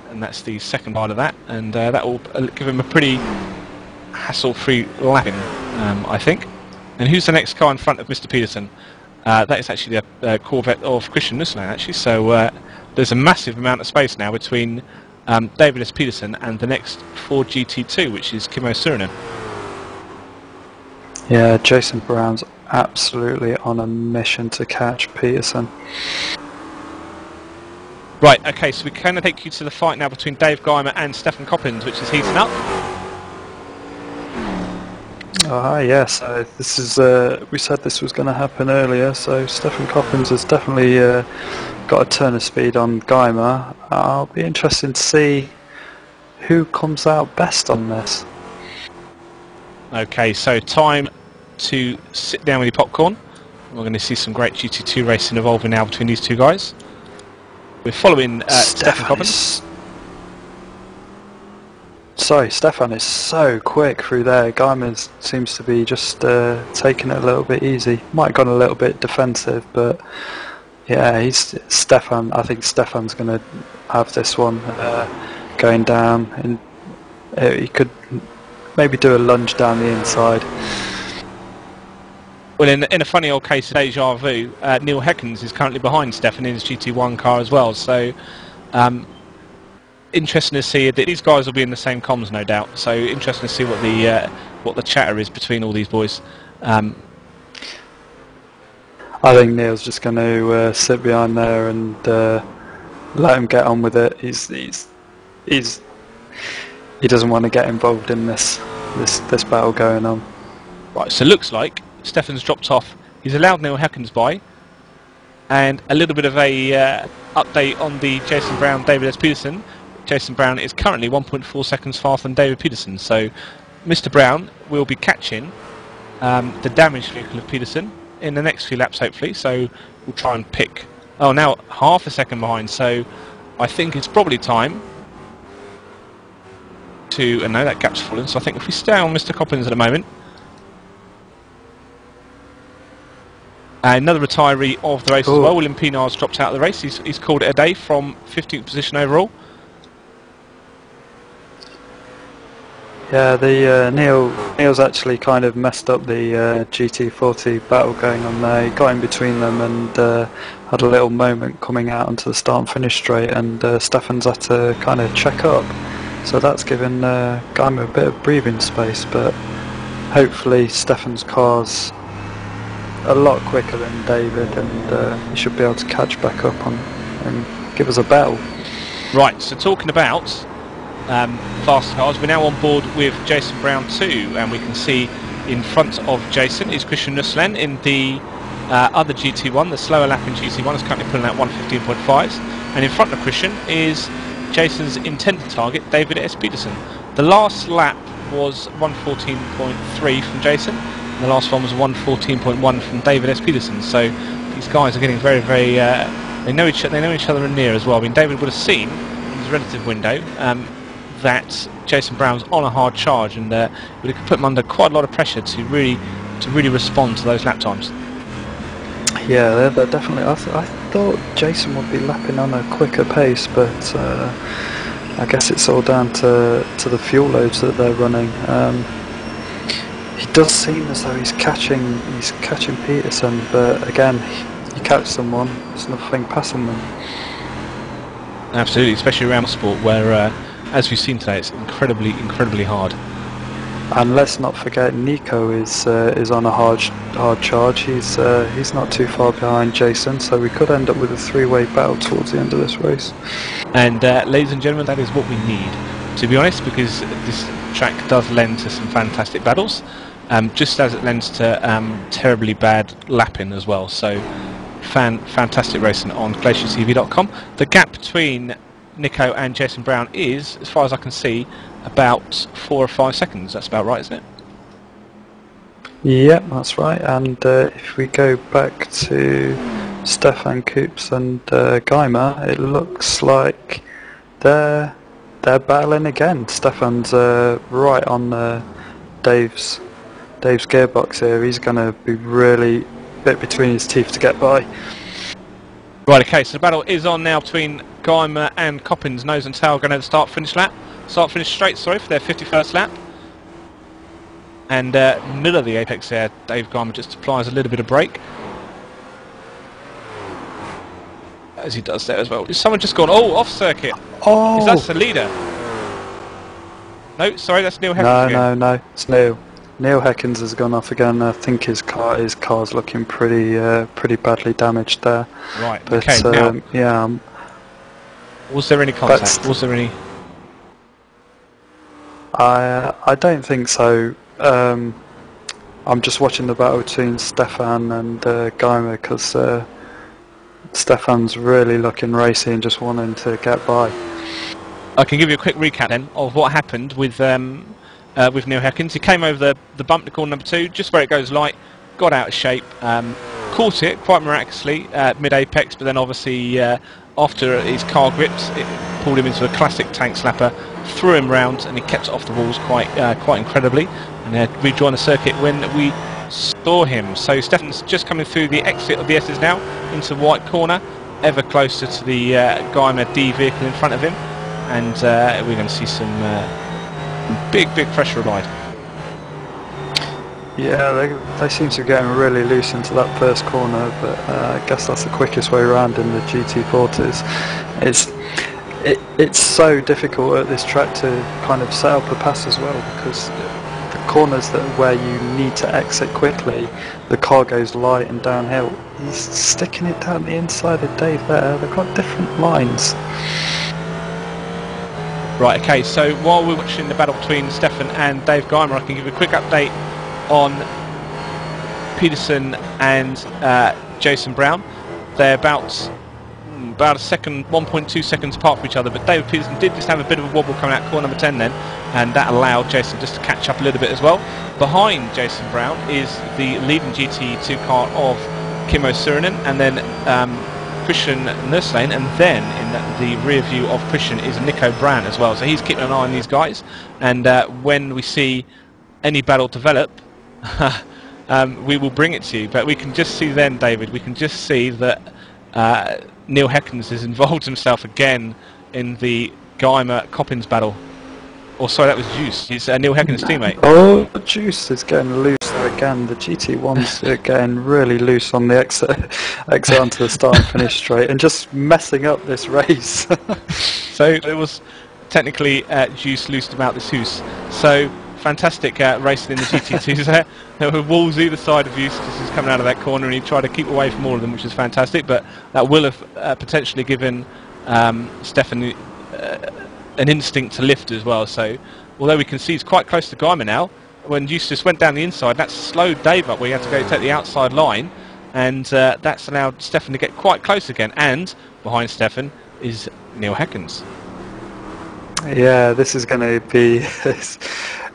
And that's the second part of that, and that will give him a pretty hassle-free lapping, I think. And who's the next car in front of Mr. Peterson? That is actually a Corvette of Christian Nusslein, actually, so there's a massive amount of space now between David S. Peterson and the next Ford GT2, which is Kimmo Suriname. Yeah, Jason Brown's absolutely on a mission to catch Peterson. Right, okay, so we can take you to the fight now between Dave Geimer and Stefan Coppins, which is heating up. Yeah, so this is, we said this was going to happen earlier, so Stefan Coppins has definitely got a turn of speed on Geimer. I'll be interested to see who comes out best on this. Okay, so time to sit down with your popcorn. We're going to see some great GT2 racing evolving now between these two guys. We're following Stefan Coppins. Stefan is so quick through there. Geimer seems to be just taking it a little bit easy. Might have gone a little bit defensive, but yeah, Stefan. I think Stefan's going to have this one going down, and he could maybe do a lunge down the inside. Well, in a funny old case of deja vu, Neil Heckens is currently behind Stefan in his GT1 car as well, so interesting to see that these guys will be in the same comms, no doubt, so interesting to see what the chatter is between all these boys. I think Neil's just going to sit behind there and let him get on with it. He doesn't want to get involved in this battle going on. Right, so looks like Stefan's dropped off. He's allowed Neil Heckens by, and a little bit of a update on the Jason Brown David S. Peterson. Jason Brown is currently 1.4 seconds faster than David Peterson, so Mr. Brown will be catching the damaged vehicle of Peterson in the next few laps, hopefully. So we'll try and pick. Oh, now half a second behind. So I think it's probably time to. And no, that gap's fallen. So I think if we stay on Mr. Coppins at the moment. Another retiree of the race as well. William Pinar's dropped out of the race. He's called it a day from 15th position overall. Yeah, the Neil's actually kind of messed up the GT40 battle going on there. He got in between them and had a little moment coming out onto the start and finish straight, and Stefan's had to kind of check up. So that's given Geimer a bit of breathing space, but hopefully Stefan's car's a lot quicker than David, and he should be able to catch back up on and give us a battle. Right, so talking about fast cars, we're now on board with Jason Brown too, and we can see in front of Jason is Christian Nusslein in the other GT1, the slower lapping GT1 is currently pulling out 115.5s, and in front of Christian is Jason's intended target, David S. Peterson. The last lap was 114.3 from Jason, and the last one was 114.1 from David S. Peterson, so these guys are getting very, very, they know each other in near as well. I mean, David would have seen in his relative window that Jason Brown's on a hard charge, and would have put him under quite a lot of pressure to really respond to those lap times. Yeah, they're definitely. I thought Jason would be lapping on a quicker pace, but I guess it's all down to the fuel loads that they're running. He does seem as though he's catching Peterson, but again, you catch someone, there's nothing passing them. Absolutely, especially around Mosport, where as we've seen today, it's incredibly hard. And let's not forget, Nico is on a hard charge. He's not too far behind Jason, so we could end up with a three-way battle towards the end of this race. And ladies and gentlemen, that is what we need, to be honest, because this track does lend to some fantastic battles, just as it lends to terribly bad lapping as well. So fantastic racing on GlacierTV.com. The gap between Nico and Jason Brown is, as far as I can see, about 4 or 5 seconds. That's about right, isn't it? Yep, that's right. And if we go back to Stefan Coops and Geimer, it looks like they're battling again. Stefan's right on Dave's gearbox here. He's going to be really bit between his teeth to get by. Right, okay, so the battle is on now between Geimer and Coppins, nose and tail, going to start-finish straight, sorry, for their 51st lap. And middle of the apex there, Dave Geimer just applies a little bit of brake, as he does there as well. Is someone just gone, off circuit? Oh! Is that the leader? No, sorry, that's Neil Heckens again. No, it's Neil. Neil Heckens has gone off again. I think his car's looking pretty badly damaged there. Right, but, okay, now, yeah. Was there any contact? Was there any... I don't think so. I'm just watching the battle between Stefan and Geimer, because Stefan's really looking racy and just wanting to get by. I can give you a quick recap then of what happened with Neil Heckens. He came over the bump to corner number 2, just where it goes light, got out of shape, caught it quite miraculously mid-apex, but then obviously after his car gripped, it pulled him into a classic tank slapper, threw him round, and he kept it off the walls quite incredibly, and rejoined the circuit when we saw him. So Stefan's just coming through the exit of the S's now into white corner, ever closer to the Geimer D vehicle in front of him, and we're going to see some big pressure ride. Yeah, they seem to be getting really loose into that first corner, but I guess that's the quickest way around in the GT40s. It's so difficult at this track to kind of set up a pass as well, because the corners where you need to exit quickly, the car goes light and downhill. He's sticking it down the inside of Dave there. They've got different lines. Right, okay, so while we're watching the battle between Stefan and Dave Geimer, I can give you a quick update on Peterson and Jason Brown. They're about a second, 1.2 seconds apart from each other, but David Peterson did just have a bit of a wobble coming out corner number 10 then, and that allowed Jason just to catch up a little bit as well. Behind Jason Brown is the leading GT2 car of Kimmo Surininen, and then Christian Nuslane, and then in the rear view of Christian is Nico Brown as well. So he's keeping an eye on these guys, and when we see any battle develop, we will bring it to you. But we can just see then, David, we can just see that Neil Heckens has involved himself again in the Geimer-Coppins battle. Or sorry, that was Juice. He's Neil Heckens' teammate. Oh, Juice is getting loose there again. The GT1s are getting really loose on the exit onto the start and finish straight, and just messing up this race. So it was technically Juice loosed about this hoose. So fantastic racing in the GT2s there. There were walls either side of Juice because he's coming out of that corner, and he tried to keep away from all of them, which is fantastic. But that will have potentially given Stefan an instinct to lift as well. So although we can see he's quite close to Geimer now, when Eustace went down the inside, that slowed Dave up where he had to go take the outside line, and that's allowed Stefan to get quite close again. And behind Stefan is Neil Heckens. Yeah, this is going to be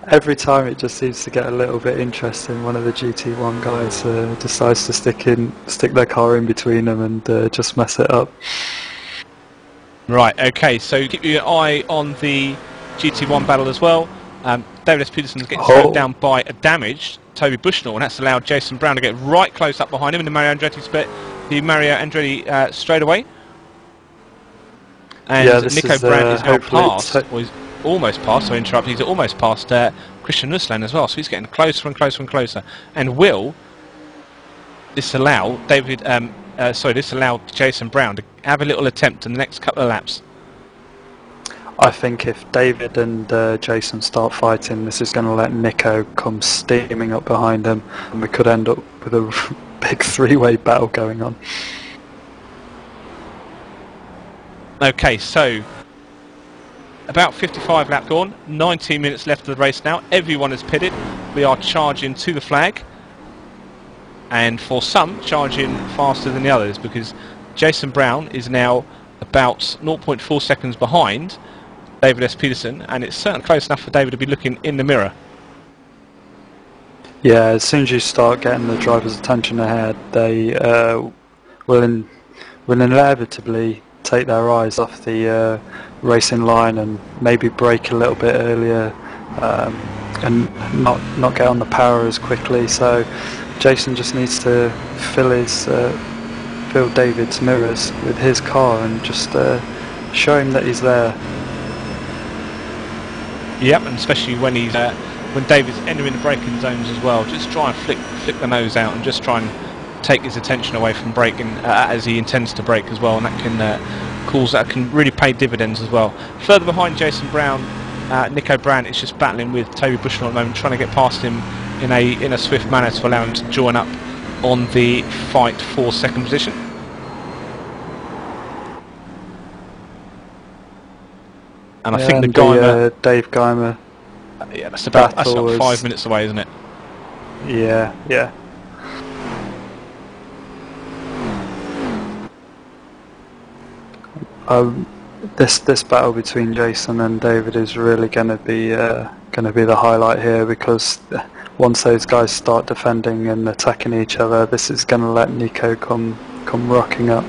every time it just seems to get a little bit interesting. One of the GT1 guys decides to stick their car in between them and just mess it up. Right, okay, so keep your eye on the GT1 battle as well. David S. Peterson's getting slowed down by a damaged Toby Bushnell, and that's allowed Jason Brown to get right close up behind him in the Mario Andretti straight away. And yeah, Nico Brown is now past, or he's almost past, he's almost past Christian Nuslane as well, so he's getting closer and closer and closer. And will this allow this allow Jason Brown to have a little attempt in the next couple of laps? I think if David and Jason start fighting, this is going to let Nico come steaming up behind them, and we could end up with a big three-way battle going on. Okay, so about 55 laps gone, 19 minutes left of the race now. Everyone is pitted. We are charging to the flag, and for some, charging faster than the others, because Jason Brown is now about 0.4 seconds behind David S. Peterson, and it's certainly close enough for David to be looking in the mirror. Yeah, as soon as you start getting the driver's attention ahead, they will inevitably take their eyes off the racing line and maybe brake a little bit earlier, and not get on the power as quickly. So Jason just needs to fill David's mirrors with his car and just show him that he's there. Yep, and especially when he's when David's entering the braking zones as well, just try and flick the nose out and just try and take his attention away from braking as he intends to brake as well, and that can really pay dividends as well. Further behind Jason Brown, Nico Brandt is just battling with Toby Bushnell at the moment, trying to get past him in a swift manner to allow him to join up on the fight for second position. And I think the Geimer, Dave Geimer. Yeah, that's about 5 minutes away, isn't it? Yeah. This battle between Jason and David is really going to be the highlight here, because once those guys start defending and attacking each other, this is going to let Nico come rocking up.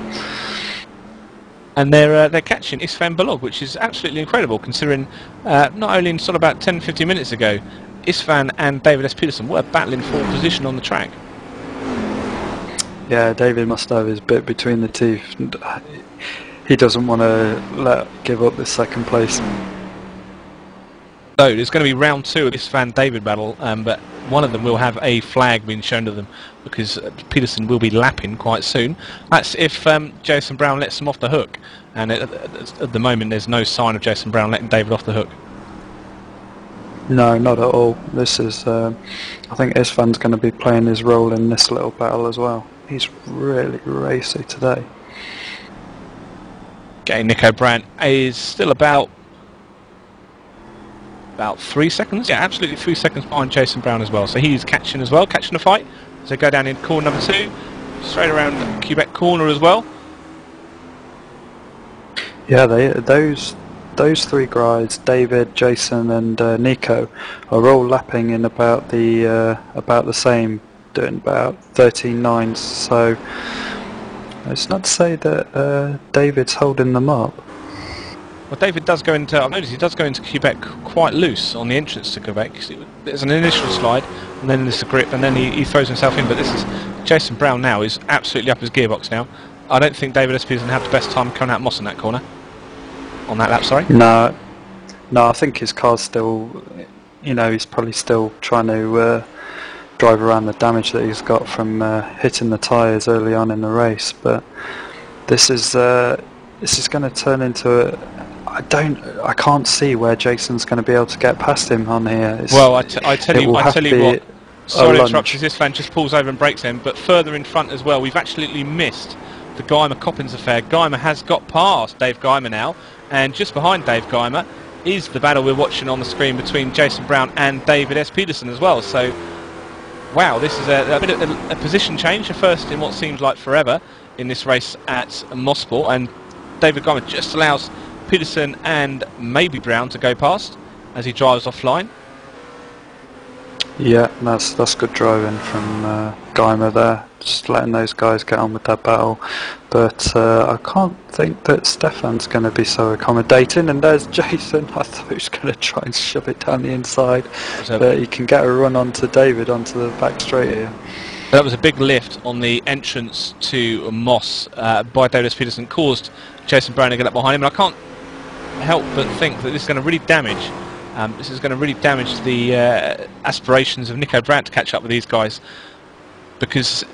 And they're catching Istvan Balog, which is absolutely incredible, considering not only in sort of about 10-15 minutes ago, Istvan and David S. Peterson were battling for position on the track. Yeah, David must have his bit between the teeth. He doesn't want to give up this second place. So there's going to be round 2 of this Van-David battle, but one of them will have a flag being shown to them, because Peterson will be lapping quite soon. That's if Jason Brown lets him off the hook, and at the moment there's no sign of Jason Brown letting David off the hook. No, not at all. This is, I think Istvan's going to be playing his role in this little battle as well. He's really racy today. Okay, Nico Brandt is still about 3 seconds. Yeah, absolutely 3 seconds behind Jason Brown as well. So he's catching the fight. So go down in corner number 2, straight around Quebec corner as well. Yeah, those 3 guys, David, Jason, and Nico, are all lapping in about the same, doing about 13.9. So it's not to say that David's holding them up. Well, David does go into, I've noticed he does go into Quebec quite loose on the entrance to Quebec. There's an initial slide, and then there's a grip, and then he throws himself in. But this is Jason Brown now is absolutely up his gearbox now. I don't think David S. Peterson had the best time coming out Moss in that corner. On that lap, sorry. No, I think his car's still, he's probably still trying to drive around the damage that he's got from hitting the tyres early on in the race. But this is going to turn into I can't see where Jason's going to be able to get past him on here. Well, I tell you what. Sorry to interrupt, as this fan just pulls over and brakes him, but further in front as well, we've absolutely missed the Geimer-Coppins affair. Geimer has got past Dave Geimer now, and just behind Dave Geimer is the battle we're watching on the screen between Jason Brown and David S. Peterson as well. So, wow, this is a bit of a position change, a first in what seems like forever in this race at Mosport, and David Geimer just allows Peterson and maybe Brown to go past as he drives offline. Yeah, that's good driving from Geimer there, just letting those guys get on with their battle. But I can't think that Stefan's going to be so accommodating. And there's Jason. I thought he was going to try and shove it down the inside, but he can get a run onto David onto the back straight here. That was a big lift on the entrance to Moss by David S. Peterson, caused Jason Brown to get up behind him, and I can't help but think that this is going to really damage the aspirations of Nico Brandt to catch up with these guys, because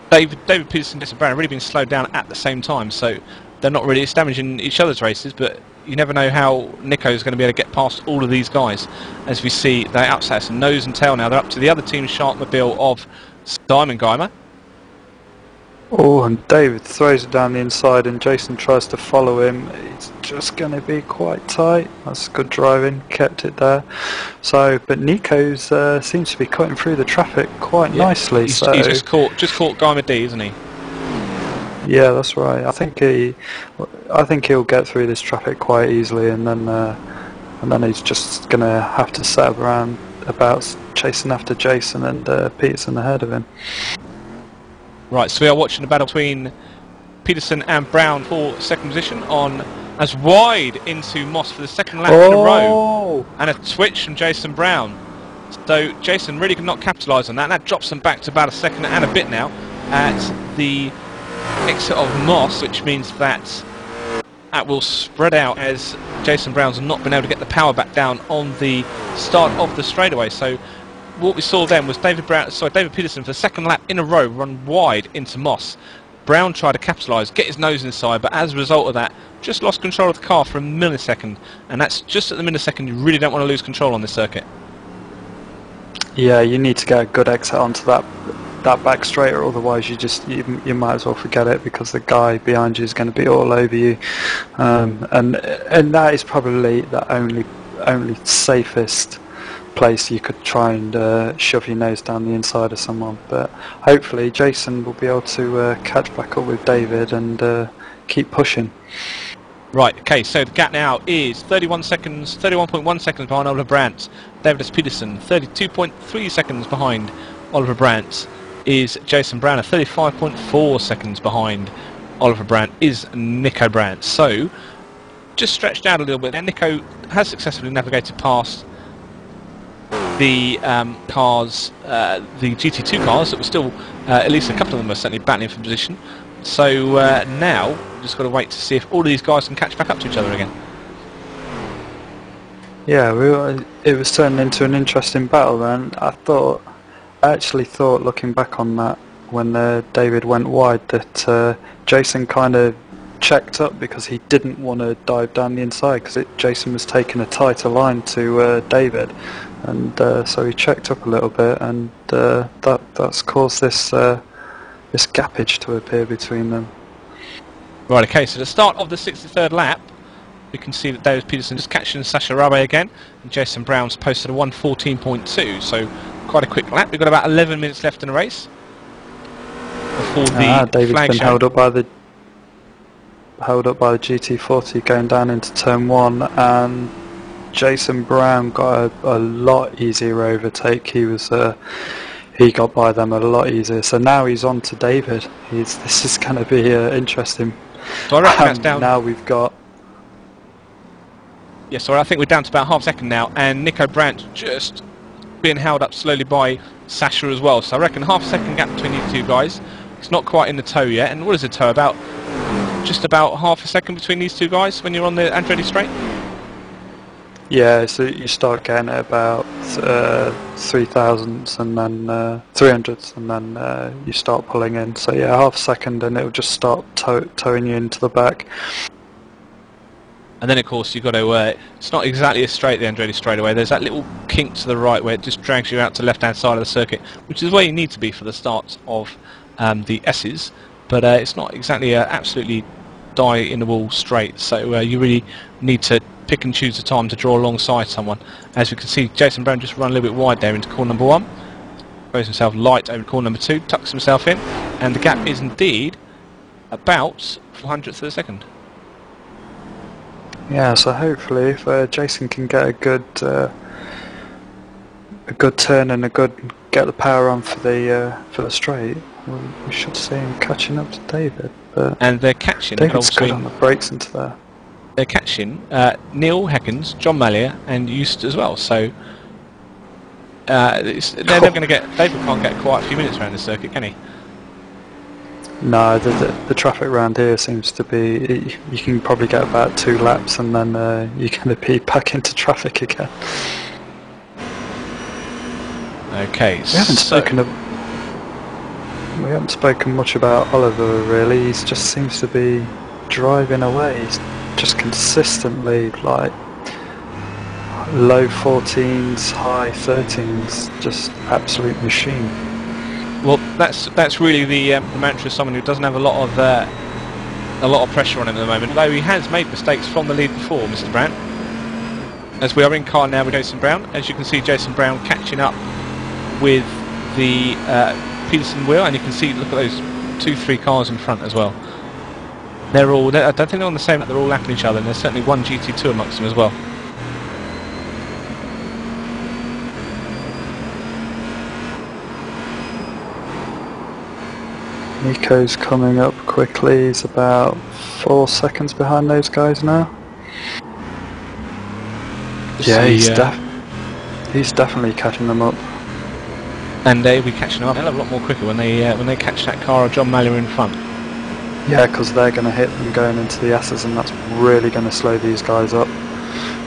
David Peterson and Jason Brown have really been slowed down at the same time, so they're not really, it's damaging each other's races, but you never know how Nico's going to be able to get past all of these guys. As we see, they're outside some nose and tail now. They're up to the other team's Sharkmobile of Simon Geimer. Oh, and David throws it down the inside and Jason tries to follow him. It's just going to be quite tight. That's good driving, kept it there. So, but Nico's seems to be cutting through the traffic quite nicely. He's just caught Geimer D, isn't he? Yeah, that's right. I think he'll get through this traffic quite easily, and then he's just going to have to set up around about chasing after Jason and Peterson ahead of him. Right, so we are watching the battle between Peterson and Brown for second position on as wide into Moss for the second lap in a row, and a twitch from Jason Brown. So Jason really could not capitalise on that, and that drops them back to about a second and a bit now at the exit of Moss, which means that will spread out as Jason Brown's not been able to get the power back down on the start of the straightaway. So what we saw then was David Peterson for the second lap in a row run wide into Moss. Brown tried to capitalise, get his nose inside, but as a result of that, just lost control of the car for a millisecond, and that's just at the millisecond you really don't want to lose control on this circuit. Yeah, you need to get a good exit onto that back straight, or otherwise you might as well forget it, because the guy behind you is going to be all over you, and that is probably the only safest place you could try and shove your nose down the inside of someone. But hopefully Jason will be able to catch back up with David and keep pushing. Right, okay, so the gap now is 31.1 seconds behind Oliver Brandt. David S. Peterson, 32.3 seconds behind Oliver Brandt is Jason Brown, 35.4 seconds behind Oliver Brandt is Nico Brandt. So, just stretched out a little bit there. Nico has successfully navigated past the cars, the GT2 cars that were still, at least a couple of them were certainly battling for position. So now we've just got to wait to see if all of these guys can catch back up to each other again. Yeah, it was turning into an interesting battle then. I actually thought, looking back on that, when David went wide, that Jason kind of checked up because he didn't want to dive down the inside, because Jason was taking a tighter line to David, and so he checked up a little bit, and that's caused this gappage to appear between them. Right, okay, so the start of the 63rd lap, we can see that David Peterson just catching Sasha Rabe again, and Jason Brown's posted a 1:14.2, so quite a quick lap. We've got about 11 minutes left in the race before the David's flag been show. held up by the GT40 going down into turn 1, and Jason Brown got a lot easier overtake. He got by them a lot easier, so now he's on to David. This is going to be interesting. So I reckon that's down. Now we've got... Yeah, so I think we're down to about half a second now, and Nico Brandt just being held up slowly by Sasha as well. So I reckon half a second gap between these two guys. It's not quite in the tow yet, and what is the tow? Just about half a second between these two guys when you're on the Andretti straight? Yeah, so you start getting at about 3,000s and then 300s, and then you start pulling in. So yeah, half a second and it'll just start towing you into the back. And then of course you've got to, it's not exactly a straight, the Andretti straightaway. There's that little kink to the right where it just drags you out to the left hand side of the circuit, which is where you need to be for the starts of the S's. But it's not exactly absolutely die in the wall straight, so you really need to pick and choose the time to draw alongside someone. As we can see, Jason Brown just run a little bit wide there into corner number 1, throws himself light over corner number 2, tucks himself in, and the gap is indeed about 400ths of a second. Yeah, so hopefully if Jason can get a good turn and get the power on for the straight, we should see him catching up to David. But and they're catching. David's good on the brakes into there. They're catching Neil Heckens, John Mallier, and Eust as well. So they're never going to get. David can't get quite a few minutes around this circuit, can he? No, the traffic around here seems to be. You can probably get about 2 laps, and then you're going to be back into traffic again. Okay, we haven't spoken much about Oliver really. He just seems to be driving away. just consistently like low 14s, high 13s, just absolute machine. Well, that's really the mantra of someone who doesn't have a lot of pressure on him at the moment. Though he has made mistakes from the lead before, Mr. Brown. As we are in car now with Jason Brown, as you can see, Jason Brown catching up with the Peterson wheel, and you can see, look at those 2-3 cars in front as well. I don't think they're on the same. They're all lapping each other, and there's certainly one GT2 amongst them as well. Nico's coming up quickly. He's about 4 seconds behind those guys now. Yeah, he's definitely catching them up. And they'll be catching up a hell of a lot more quicker when they catch that car of John Mallory in front. Yeah, because they're going to hit them going into the S's, and that's really going to slow these guys up.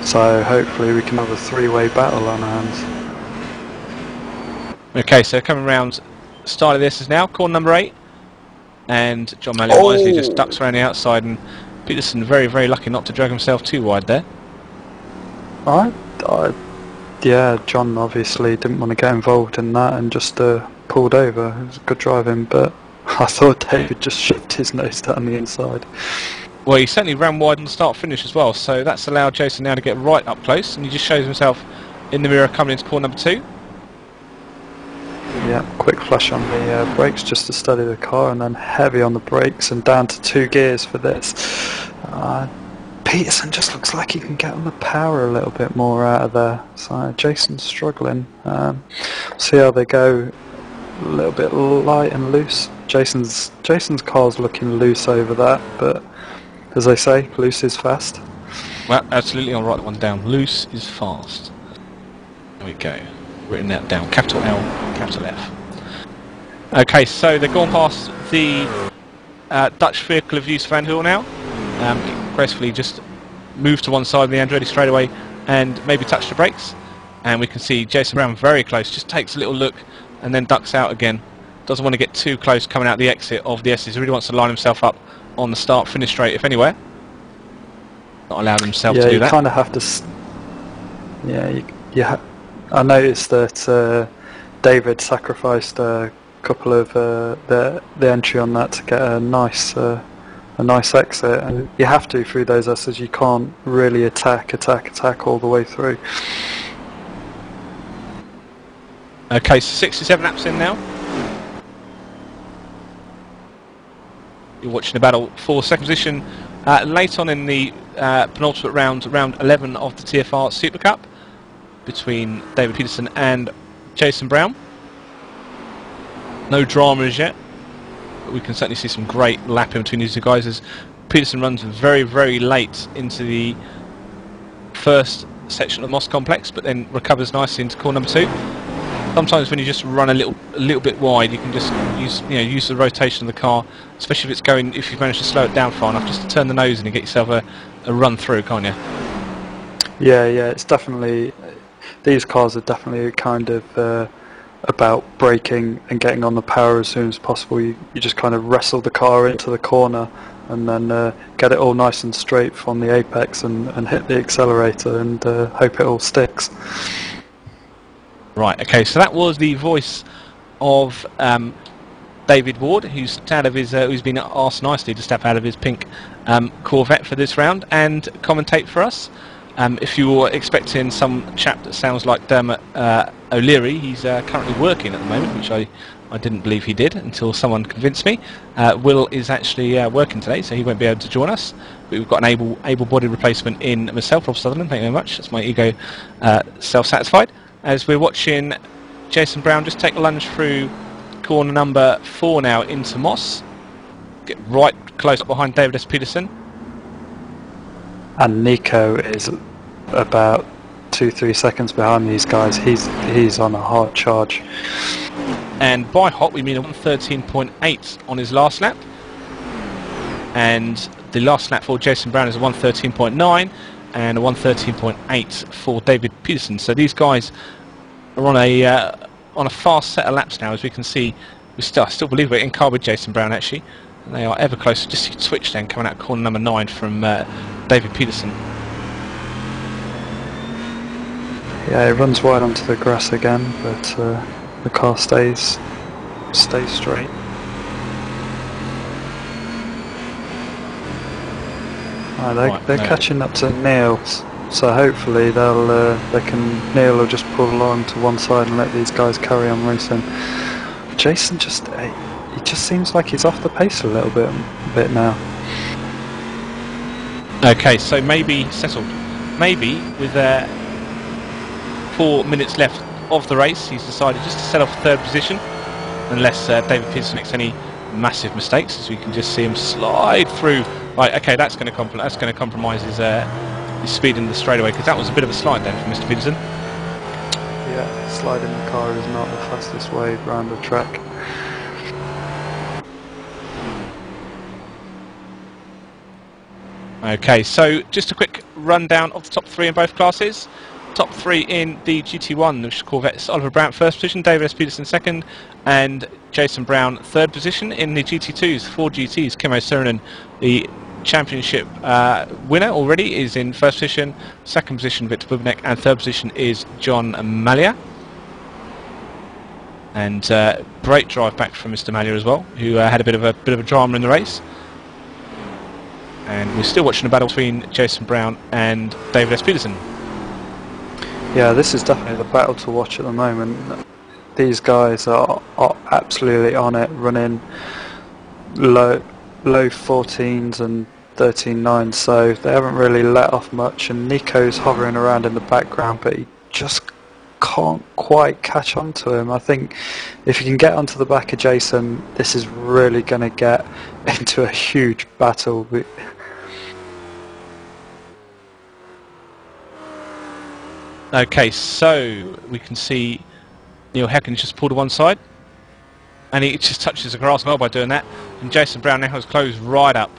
So hopefully we can have a 3-way battle on our hands. Okay, so coming round, start of this is now corner number 8, and John Mallory wisely just ducks around the outside, and Peterson very, very lucky not to drag himself too wide there. Yeah, John obviously didn't want to get involved in that and just pulled over. It was good driving, but I thought David just shoved his nose down the inside. Well, he certainly ran wide on the start-finish as well, so that's allowed Jason now to get right up close, and he just shows himself in the mirror coming into corner number 2. Yeah, quick flush on the brakes just to steady the car, and then heavy on the brakes and down to 2 gears for this. Peterson just looks like he can get on the power a little bit more out of there. So Jason's struggling. See how they go. A little bit light and loose. Jason's car's looking loose over that, but as they say, loose is fast. Well, absolutely, I'll write that one down. Loose is fast. There we go. Written that down. Capital L, capital F. Okay, so they've gone past the Dutch vehicle of Yusuf Van Hoel now. Gracefully just move to one side of the Andretti straightaway and maybe touch the brakes, and we can see Jason Brown very close, just takes a little look and then ducks out again. Doesn't want to get too close coming out the exit of the S's. He really wants to line himself up on the start finish straight if anywhere. Not allowed himself to do that. Yeah, you kind of have to I noticed that David sacrificed a couple of the entry on that to get a nice exit, and you have to through those S's. You can't really attack all the way through. Okay, so 67 laps in now. You're watching the battle for second position late on in the penultimate round 11 of the TFR SuperCup between David Peterson and Jason Brown. No drama as yet. We can certainly see some great lapping between these two guys as Peterson runs very, very late into the first section of the Moss complex, but then recovers nicely into corner number 2. Sometimes when you just run a little bit wide, you can just use the rotation of the car, especially if you've managed to slow it down far enough, just to turn the nose in and get yourself a run through, can't you? Yeah, it's definitely, these cars are definitely kind of about braking and getting on the power as soon as possible. You just kind of wrestle the car into the corner and then get it all nice and straight from the apex and hit the accelerator and hope it all sticks. Right, okay, so that was the voice of David Ward, who's been asked nicely to step out of his pink Corvette for this round and commentate for us. If you were expecting some chap that sounds like Dermot O'Leary, he's currently working at the moment, which I didn't believe he did until someone convinced me. Will is actually working today, so he won't be able to join us. But we've got an able-bodied replacement in myself, Rob Sutherland. Thank you very much. That's my ego self-satisfied. As we're watching Jason Brown just take a lunge through corner number 4 now into Moss. Get right close up behind David S. Peterson. And Nico is about 2-3 seconds behind these guys. He's on a hard charge. And by hot we mean a 113.8 on his last lap. And the last lap for Jason Brown is a 113.9 and a 113.8 for David Peterson. So these guys are on a fast set of laps now, as we can see. I still believe we're in car with Jason Brown actually. They are ever closer. Just see switch then coming out corner number 9 from David Peterson. Yeah, he runs wide onto the grass again, but the car stays straight. They're catching up to Neil, so hopefully Neil will just pull along to one side and let these guys carry on racing. Jason he just seems like he's off the pace a little bit now. Okay, so maybe settled. Maybe with 4 minutes left of the race, he's decided just to set off 3rd position, unless David Peterson makes any massive mistakes, as we can just see him slide through. Right, okay, that's going to compromise his speed in the straightaway, because that was a bit of a slide then for Mr. Peterson. Yeah, sliding the car is not the fastest way around the track. Okay, so just a quick rundown of the top 3 in both classes. Top 3 in the GT1, which is Corvettes: Oliver Brown 1st position, David S. Peterson 2nd, and Jason Brown 3rd position. In the GT2s, 4 GTs, Kimmo Surinnan, the championship winner already, is in 1st position, 2nd position Victor Bubnek, and 3rd position is John Malia. And great drive back from Mr. Malia as well, who had a bit of a drama in the race. And we're still watching a battle between Jason Brown and David S. Peterson. Yeah, this is definitely the battle to watch at the moment. These guys are absolutely on it, running low 14s and 13.9s, so they haven't really let off much, and Nico's hovering around in the background, but he just can't quite catch on to him. I think if you can get onto the back of Jason, this is really going to get into a huge battle. Okay, so we can see Neil Heckens just pulled to one side, and he just touches the grass well by doing that, and Jason Brown now has closed right up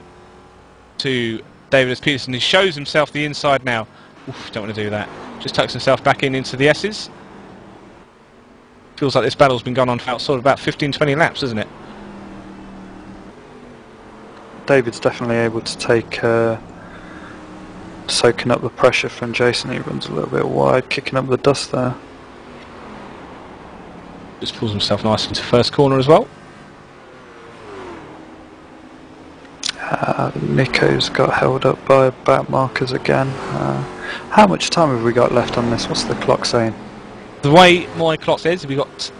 to David S. Peterson. He shows himself the inside now. Oof, don't want to do that. Just tucks himself back into the S's. Feels like this battle's been going on for sort of about 15-20 laps, isn't it? David's definitely able to take soaking up the pressure from Jason. He runs a little bit wide, kicking up the dust there. Just pulls himself nice into 1st corner as well. Nico's got held up by back markers again. How much time have we got left on this? What's the clock saying? The way my clock says, we got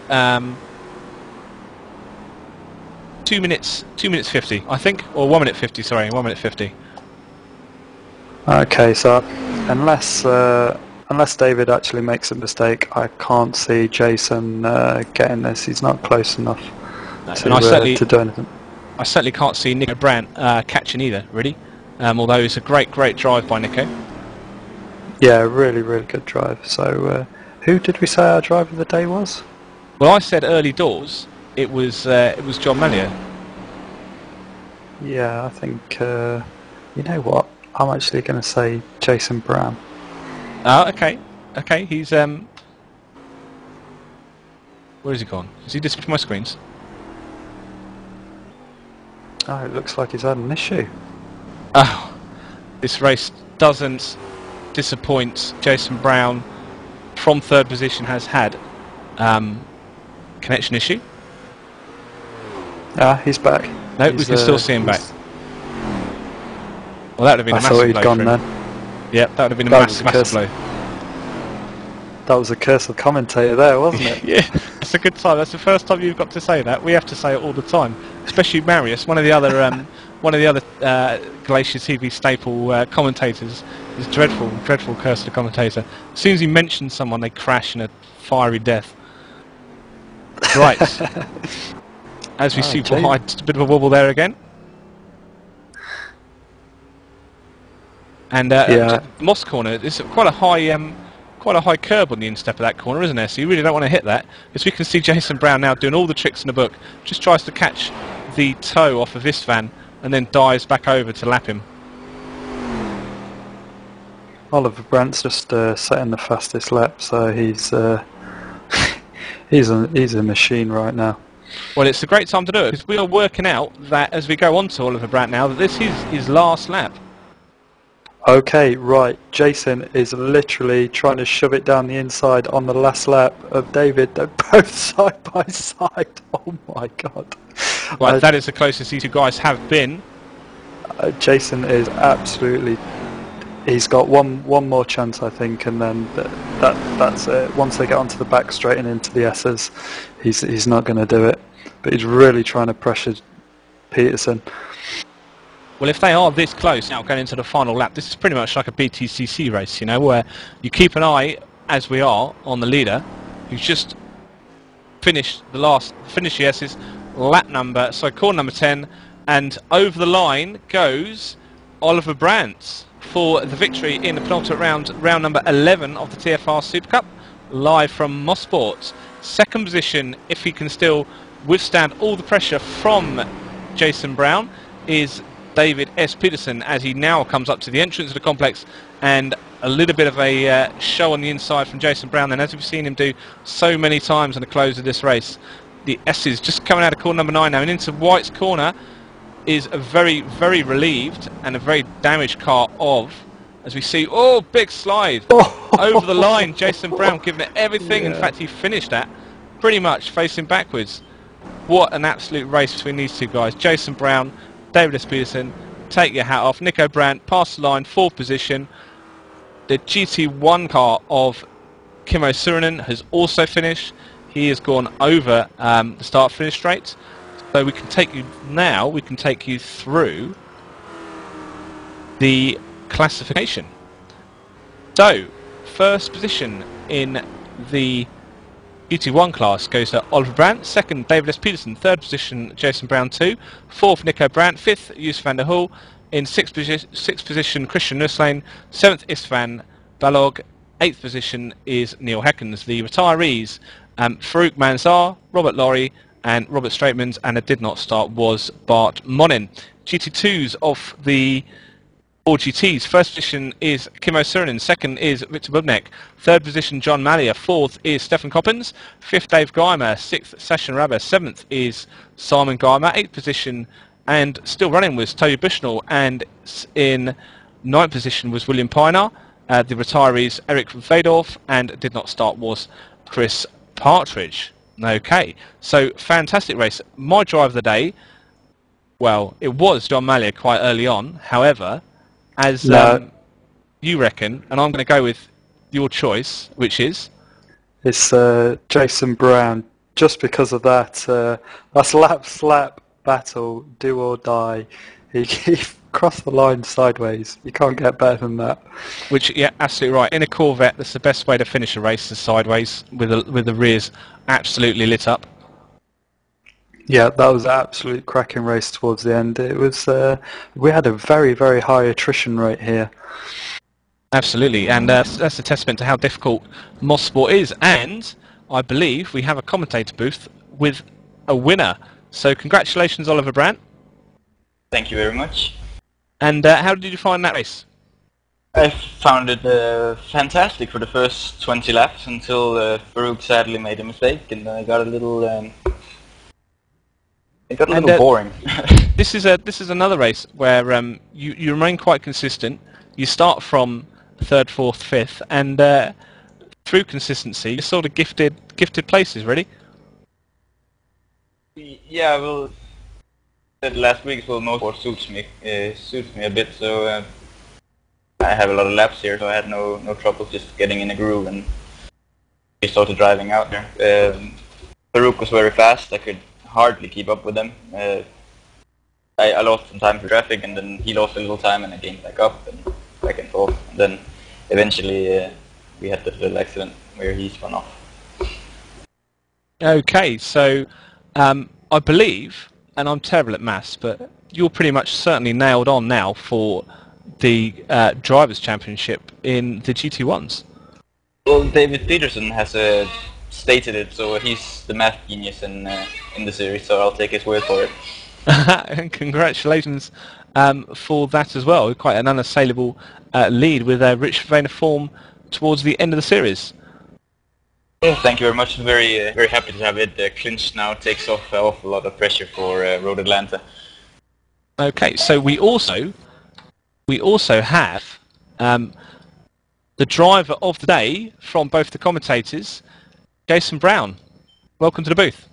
2 minutes 50, I think, or 1 minute 50. Sorry, 1 minute 50. Okay, so unless David actually makes a mistake, I can't see Jason getting this. He's not close enough to do anything. I certainly can't see Nico Brandt catching either, really. Although it's a great drive by Nico. Yeah, really good drive. So, who did we say our driver of the day was? Well, I said early doors. It was John Malia. Yeah, I think. You know what? I'm actually going to say Jason Brown. Oh, okay. Okay, he's where has he gone? Has he disappeared from my screens? Oh, it looks like he's had an issue. Oh, this race doesn't disappoint. Jason Brown from 3rd position has had connection issue. Ah, he's back. No, we can still see him back. Well, that would have been a massive blow. I thought he'd gone then. Yep, that would have been a massive blow. That was a curse of the commentator there, wasn't it? Yeah, it's a good time. That's the first time you've got to say that. We have to say it all the time, especially Marius, one of the other Glacier TV staple commentators. Is dreadful curse of the commentator. As soon as he mentions someone, they crash in a fiery death. Right. As we see behind, just a bit of a wobble there again. And Moss corner is quite a high curb on the instep of that corner, isn't there? So you really don't want to hit that. As we can see, Jason Brown now doing all the tricks in the book. Just tries to catch the toe off of Istvan and then dives back over to lap him. Oliver Brandt's just setting the fastest lap, so he's he's a machine right now. Well, it's a great time to do it because we are working out that as we go on to Oliver Brandt now, that this is his last lap. Okay, right. Jason is literally trying to shove it down the inside on the last lap of David. They're both side by side. Oh my god. Right, that is the closest these two guys have been. Jason is absolutely... He's got one more chance, I think, and then that's it. Once they get onto the back straight and into the S's, he's not going to do it. But he's really trying to pressure Peterson. Well, if they are this close now going into the final lap, this is pretty much like a BTCC race, you know, where you keep an eye, as we are, on the leader, who's just finished the S's, corner number 10, and over the line goes Oliver Brandt for the victory in the penultimate round number 11 of the TFR SuperCup, live from Mosport. Second position, if he can still withstand all the pressure from Jason Brown, is David S. Peterson, as he now comes up to the entrance of the complex, and a little bit of a show on the inside from Jason Brown. And as we've seen him do so many times in the close of this race, the S's just coming out of corner number 9 now and into White's corner is a very, very relieved and a very damaged car of, as we see, oh, big slide over the line. Jason Brown giving it everything. Yeah. In fact, he finished that pretty much facing backwards. What an absolute race between these two guys. Jason Brown, David S. Peterson, take your hat off. Nico Brandt past the line, 4th position. The GT1 car of Kimmo Surunen has also finished. He has gone over the start-finish straight. So we can take you through the classification. So, first position in the GT1 class goes to Oliver Brandt, second David S. Peterson, third position Jason Brown 2, fourth Nico Brandt, fifth Yusuf van der Hoel, in sixth position Christian Nuslane, seventh Istvan Balog, eighth position is Neil Heckens. The retirees, Farouk Manzar, Robert Laurie and Robert Straitmans, and it did not start was Bart Monin. GT2s of the 4 GTs. First position is Kimmo Surunen, second is Victor Bubnek, third position John Mallia, fourth is Stefan Coppens, fifth Dave Geimer, sixth Sasha Rabba, seventh is Simon Geimer, eighth position and still running was Toby Bushnell, and in ninth position was William Pienaar. The retirees Eric Vadorf, and did not start was Chris Partridge. Okay, so fantastic race. My drive of the day, well, it was John Mallia quite early on. However, as you reckon, and I'm going to go with your choice, which is? It's Jason Brown, just because of that. That's lap battle, do or die. He crossed the line sideways. You can't get better than that. Which, yeah, absolutely right. In a Corvette, that's the best way to finish a race, is sideways with the rears absolutely lit up. Yeah, that was an absolute cracking race towards the end. It was. We had a very, very high attrition rate here. Absolutely, and that's a testament to how difficult Mosport is. And I believe we have a commentator booth with a winner. So congratulations, Oliver Brandt. Thank you very much. And how did you find that race? I found it fantastic for the first 20 laps until Farouk sadly made a mistake, and I got a little. It got a little boring. This is another race where you remain quite consistent. You start from third, fourth, fifth, and through consistency, you're sort of gifted places, really. Yeah, well, last week's Mosport suits me a bit, so I have a lot of laps here, so I had no trouble just getting in a groove, and we started driving out there. Farouk was very fast. I could hardly keep up with him. I lost some time for traffic, and then he lost a little time, and I gained back up and back and forth. And then eventually we had this little accident where he spun off. Okay, so I believe, and I'm terrible at maths, but you're pretty much certainly nailed on now for the Drivers' Championship in the GT1s. Well, David Peterson has stated it, so he's the math genius in the series, so I'll take his word for it. And congratulations for that as well. Quite an unassailable lead with a rich vein of form towards the end of the series. Yeah, thank you very much. Very very happy to have it clinched now. Takes off a lot of pressure for Road Atlanta. Okay, so we also have the driver of the day from both the commentators, Jason Brown. Welcome to the booth.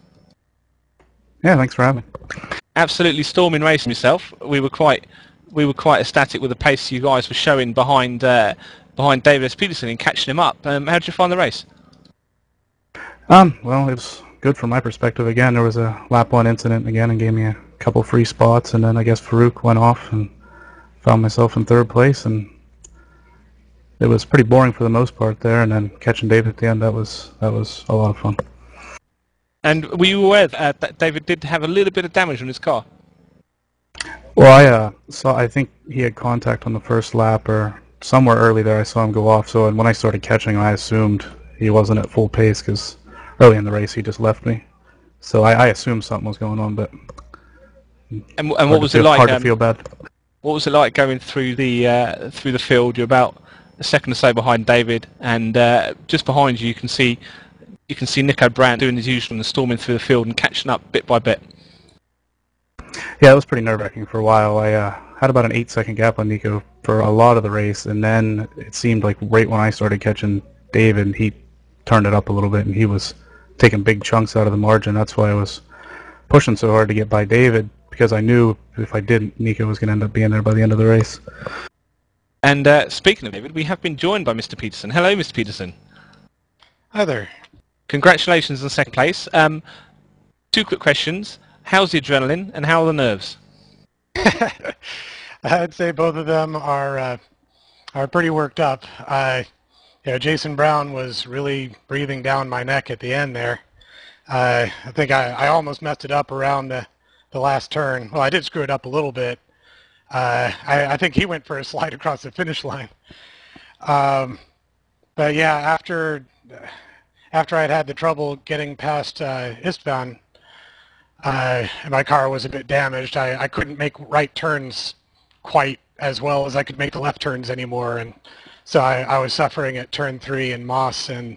Yeah, thanks for having me. Absolutely storming racing yourself. We were quite ecstatic with the pace you guys were showing behind David S. Peterson and catching him up. How did you find the race? Well, it was good from my perspective. Again, there was a lap 1 incident again and gave me a couple free spots, and then I guess Farouk went off and found myself in 3rd place, and it was pretty boring for the most part there, and then catching David at the end, that was a lot of fun. And were you aware that David did have a little bit of damage on his car? Well, I think he had contact on the first lap, or somewhere early there I saw him go off, so when I started catching him, I assumed he wasn't at full pace, because early in the race he just left me. So I assumed something was going on, but and what was it like? Hard to feel bad. What was it like going through the field? You're about a second or so behind David, and just behind you, you can see Nico Brandt doing his usual and storming through the field and catching up bit by bit. Yeah, it was pretty nerve-wracking for a while. I had about an 8-second gap on Nico for a lot of the race, and then it seemed like right when I started catching David, he turned it up a little bit, and he was taking big chunks out of the margin. That's why I was pushing so hard to get by David, because I knew if I didn't, Nico was going to end up being there by the end of the race. And speaking of David, we have been joined by Mr. Peterson. Hello, Mr. Peterson. Hi there. Congratulations on 2nd place. 2 quick questions. How's the adrenaline and how are the nerves? I'd say both of them are pretty worked up. Jason Brown was really breathing down my neck at the end there. I think I almost messed it up around the last turn. Well, I did screw it up a little bit. I think he went for a slide across the finish line. But yeah, after I'd had the trouble getting past Istvan, my car was a bit damaged. I couldn't make right turns quite as well as I could make the left turns anymore, and so I was suffering at turn 3 in Moss and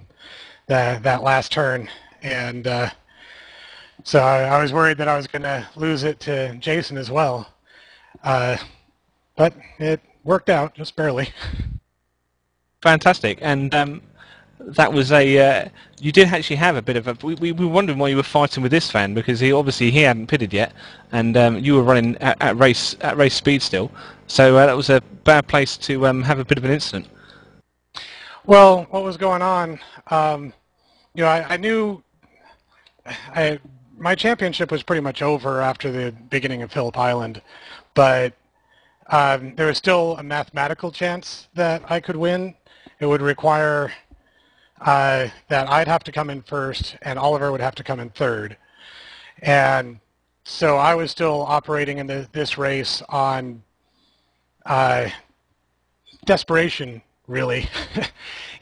that last turn, and so I was worried that I was going to lose it to Jason as well. But it worked out, just barely. Fantastic. And that was you did actually have a bit of a... We were wondering why you were fighting with this fan, because he hadn't pitted yet, and you were running at race speed still. So that was a bad place to have a bit of an incident. Well, what was going on, I knew my championship was pretty much over after the beginning of Phillip Island, but there was still a mathematical chance that I could win. It would require that I'd have to come in first and Oliver would have to come in third. And so I was still operating in this race on desperation, really.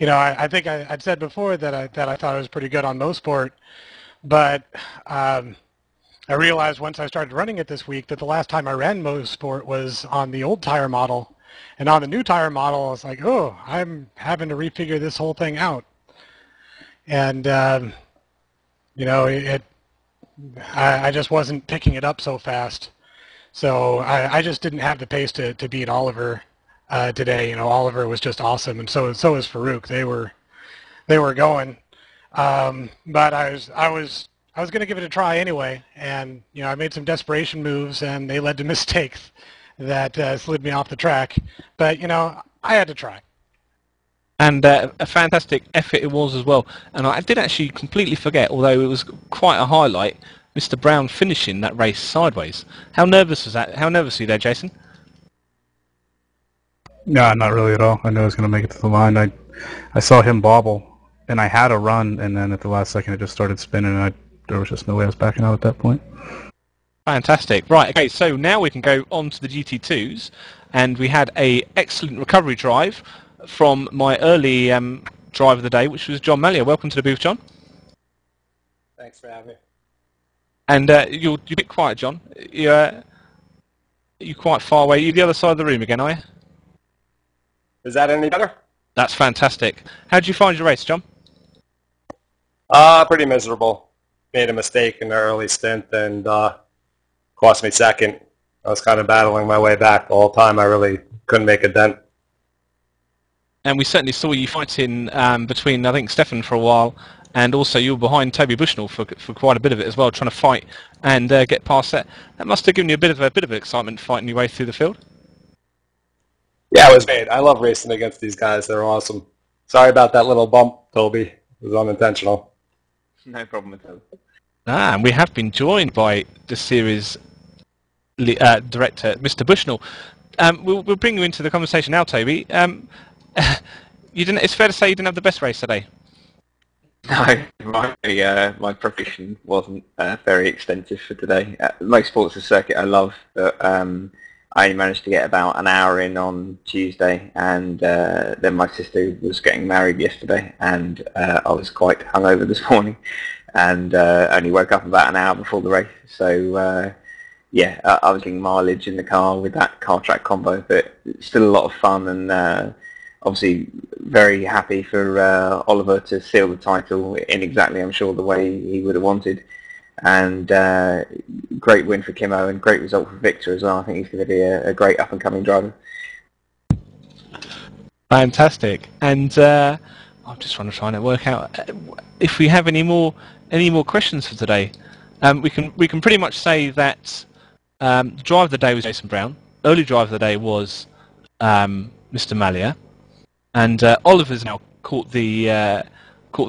I think I'd said before that I thought I was pretty good on Mosport, but I realized once I started running it this week that the last time I ran Mosport was on the old tire model, and on the new tire model I was like, oh, I'm having to refigure this whole thing out. And I just wasn't picking it up so fast, so I just didn't have the pace to beat Oliver today. Oliver was just awesome, and so was Farouk. They were going, but I was going to give it a try anyway, and I made some desperation moves, and they led to mistakes that slid me off the track. But I had to try. And a fantastic effort it was as well. And I did actually completely forget, although it was quite a highlight, Mr. Brown finishing that race sideways. How nervous was that? How nervous were you there, Jason? No, not really at all. I knew I was going to make it to the line. I saw him bobble, and I had a run, and then at the last second it just started spinning, and there was just no way I was backing out at that point. Fantastic. Right, okay, so now we can go on to the GT2s, and we had a excellent recovery drive from my early drive of the day, which was John Mallier. Welcome to the booth, John. Thanks for having me. And you're a bit quiet, John. You're quite far away. You're the other side of the room again, are you? Is that any better? That's fantastic. How did you find your race, John? Pretty miserable. Made a mistake in the early stint and cost me second. I was kind of battling my way back the whole time. I really couldn't make a dent. And we certainly saw you fighting between, I think, Stefan for a while, and also you were behind Toby Bushnell for quite a bit of it as well, trying to fight and get past that. That must have given you a bit of excitement fighting your way through the field. Yeah, it was great. I love racing against these guys. They're awesome. Sorry about that little bump, Toby. It was unintentional. No problem at all. And we have been joined by the series director, Mr. Bushnell. We'll bring you into the conversation now, Toby. You didn't. It's fair to say you didn't have the best race today. No, my profession wasn't very extensive for today. Mosport's a circuit I love, but I only managed to get about an hour in on Tuesday, and then my sister was getting married yesterday, and I was quite hungover this morning, and only woke up about an hour before the race. So yeah, I was getting mileage in the car with that car track combo, but it's still a lot of fun, and obviously very happy for Oliver to seal the title in exactly, I'm sure, the way he would have wanted. And great win for Kimmo and great result for Victor as well. I think he's going to be a great up-and-coming driver. Fantastic. And I'm just trying to work out if we have any more questions for today. We can pretty much say that the driver of the day was Jason Brown. Early driver of the day was Mr. Malia. And Oliver's now caught the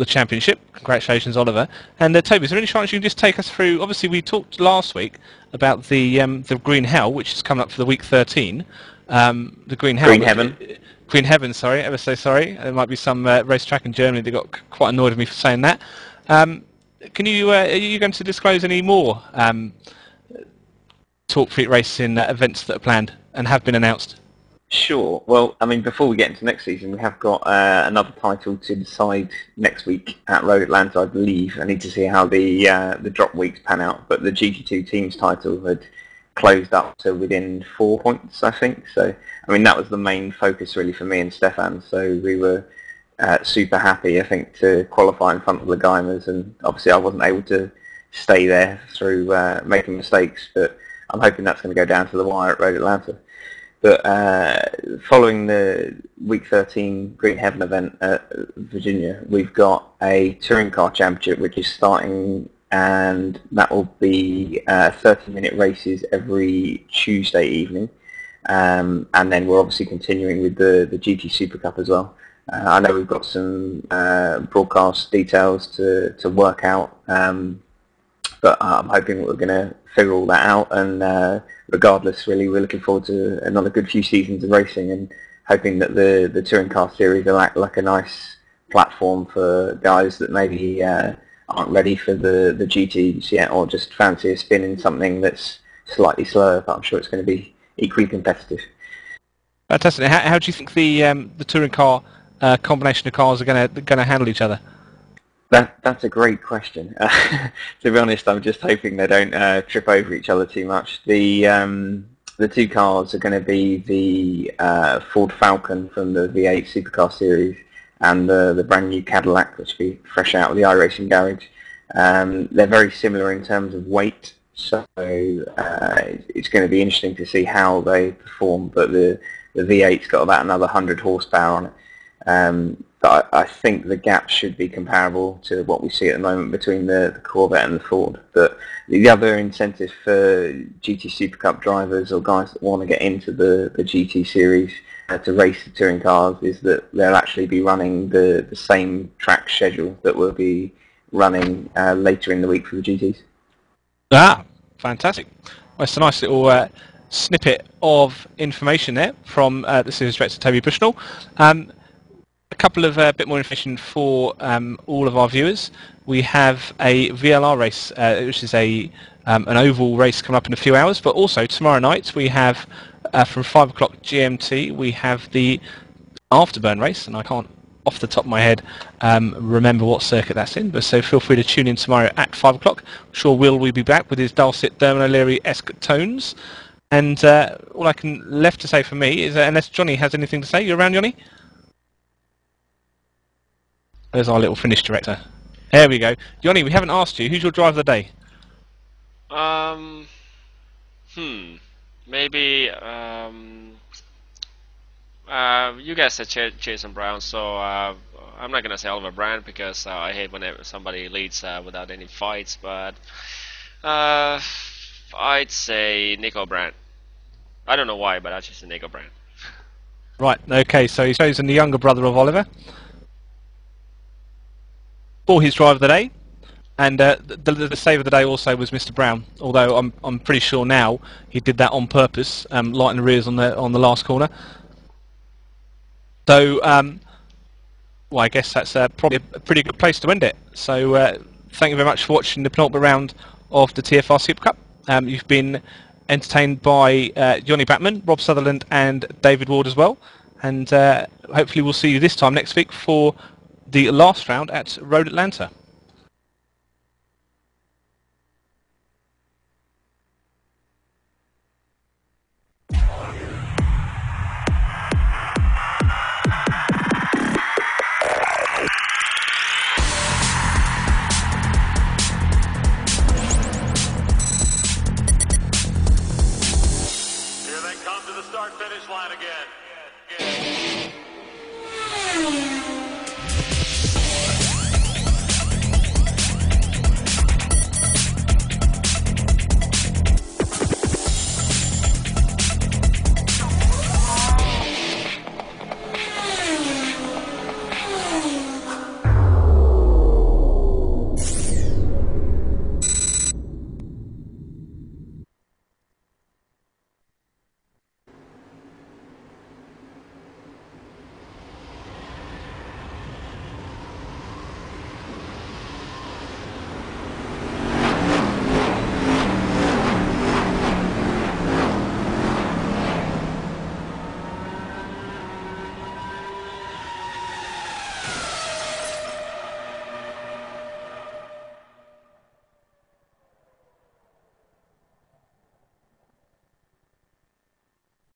championship. Congratulations, Oliver. And Toby, is there any chance you can just take us through? Obviously, we talked last week about the Green Hell, which is coming up for the week 13. The Green Hell. Green Heaven. Green Heaven. Sorry, ever so sorry. There might be some racetrack in Germany that got quite annoyed with me for saying that. Can you? Are you going to disclose any more Talk Fleet racing events that are planned and have been announced? Sure. Well, I mean, before we get into next season, we have got another title to decide next week at Road Atlanta, I believe. I need to see how the drop weeks pan out. But the GT2 Teams title had closed up to within 4 points, I think. So, I mean, that was the main focus really for me and Stefan. So we were super happy, I think, to qualify in front of the Geimers. And obviously I wasn't able to stay there through making mistakes. But I'm hoping that's going to go down to the wire at Road Atlanta. But following the Week 13 Green Heaven event at Virginia, we've got a touring car championship which is starting, and that will be 30-minute races every Tuesday evening. And then we're obviously continuing with the GT SuperCup as well. I know we've got some broadcast details to work out, but I'm hoping we're going to figure all that out, and regardless, really, we're looking forward to another good few seasons of racing, and hoping that the touring car series will act like a nice platform for guys that maybe aren't ready for the GTs yet, or just fancy a spin in something that's slightly slower, but I'm sure it's going to be equally competitive. Fantastic. How do you think the touring car combination of cars are going to handle each other? That's a great question. To be honest, I'm just hoping they don't trip over each other too much. The two cars are going to be the Ford Falcon from the V8 Supercar series and the brand new Cadillac, which will be fresh out of the iRacing garage. They're very similar in terms of weight, so it's going to be interesting to see how they perform. But the V8's got about another 100 horsepower on it. But I think the gap should be comparable to what we see at the moment between the Corvette and the Ford. But the other incentive for GT SuperCup drivers or guys that want to get into the GT series to race the touring cars is that they'll actually be running the same track schedule that will be running later in the week for the GTs. Ah, fantastic. Well, it's a nice little snippet of information there from the series director Toby Bushnell. A couple of bit more information for all of our viewers. We have a VLR race, which is an oval race coming up in a few hours, but also tomorrow night we have from 5 o'clock GMT we have the Afterburn race, and I can't off the top of my head remember what circuit that's in, but so feel free to tune in tomorrow at 5 o'clock. I'm sure Will be back with his dulcet Dermot O'Leary-esque tones, and all I can left to say for me is unless Johnny has anything to say. You around, Johnny? There's our little finish director. There we go. Johnny, we haven't asked you. Who's your driver of the day? Maybe you guys said Jason Brown, so I'm not gonna say Oliver Brand because I hate whenever somebody leads without any fights. But I'd say Nico Brand. I don't know why, but I just say Nico Brand. Right. Okay. So he's chosen the younger brother of Oliver for his driver of the day. And the save of the day also was Mr. Brown, although I'm pretty sure now he did that on purpose, lighting the rears on the last corner. So, well, I guess that's probably a pretty good place to end it. So, thank you very much for watching the penultimate round of the TFR SuperCup. You've been entertained by Johnny Batman, Rob Sutherland, and David Ward as well. And hopefully we'll see you this time next week for the last round at Road Atlanta. Here they come to the start-finish line again.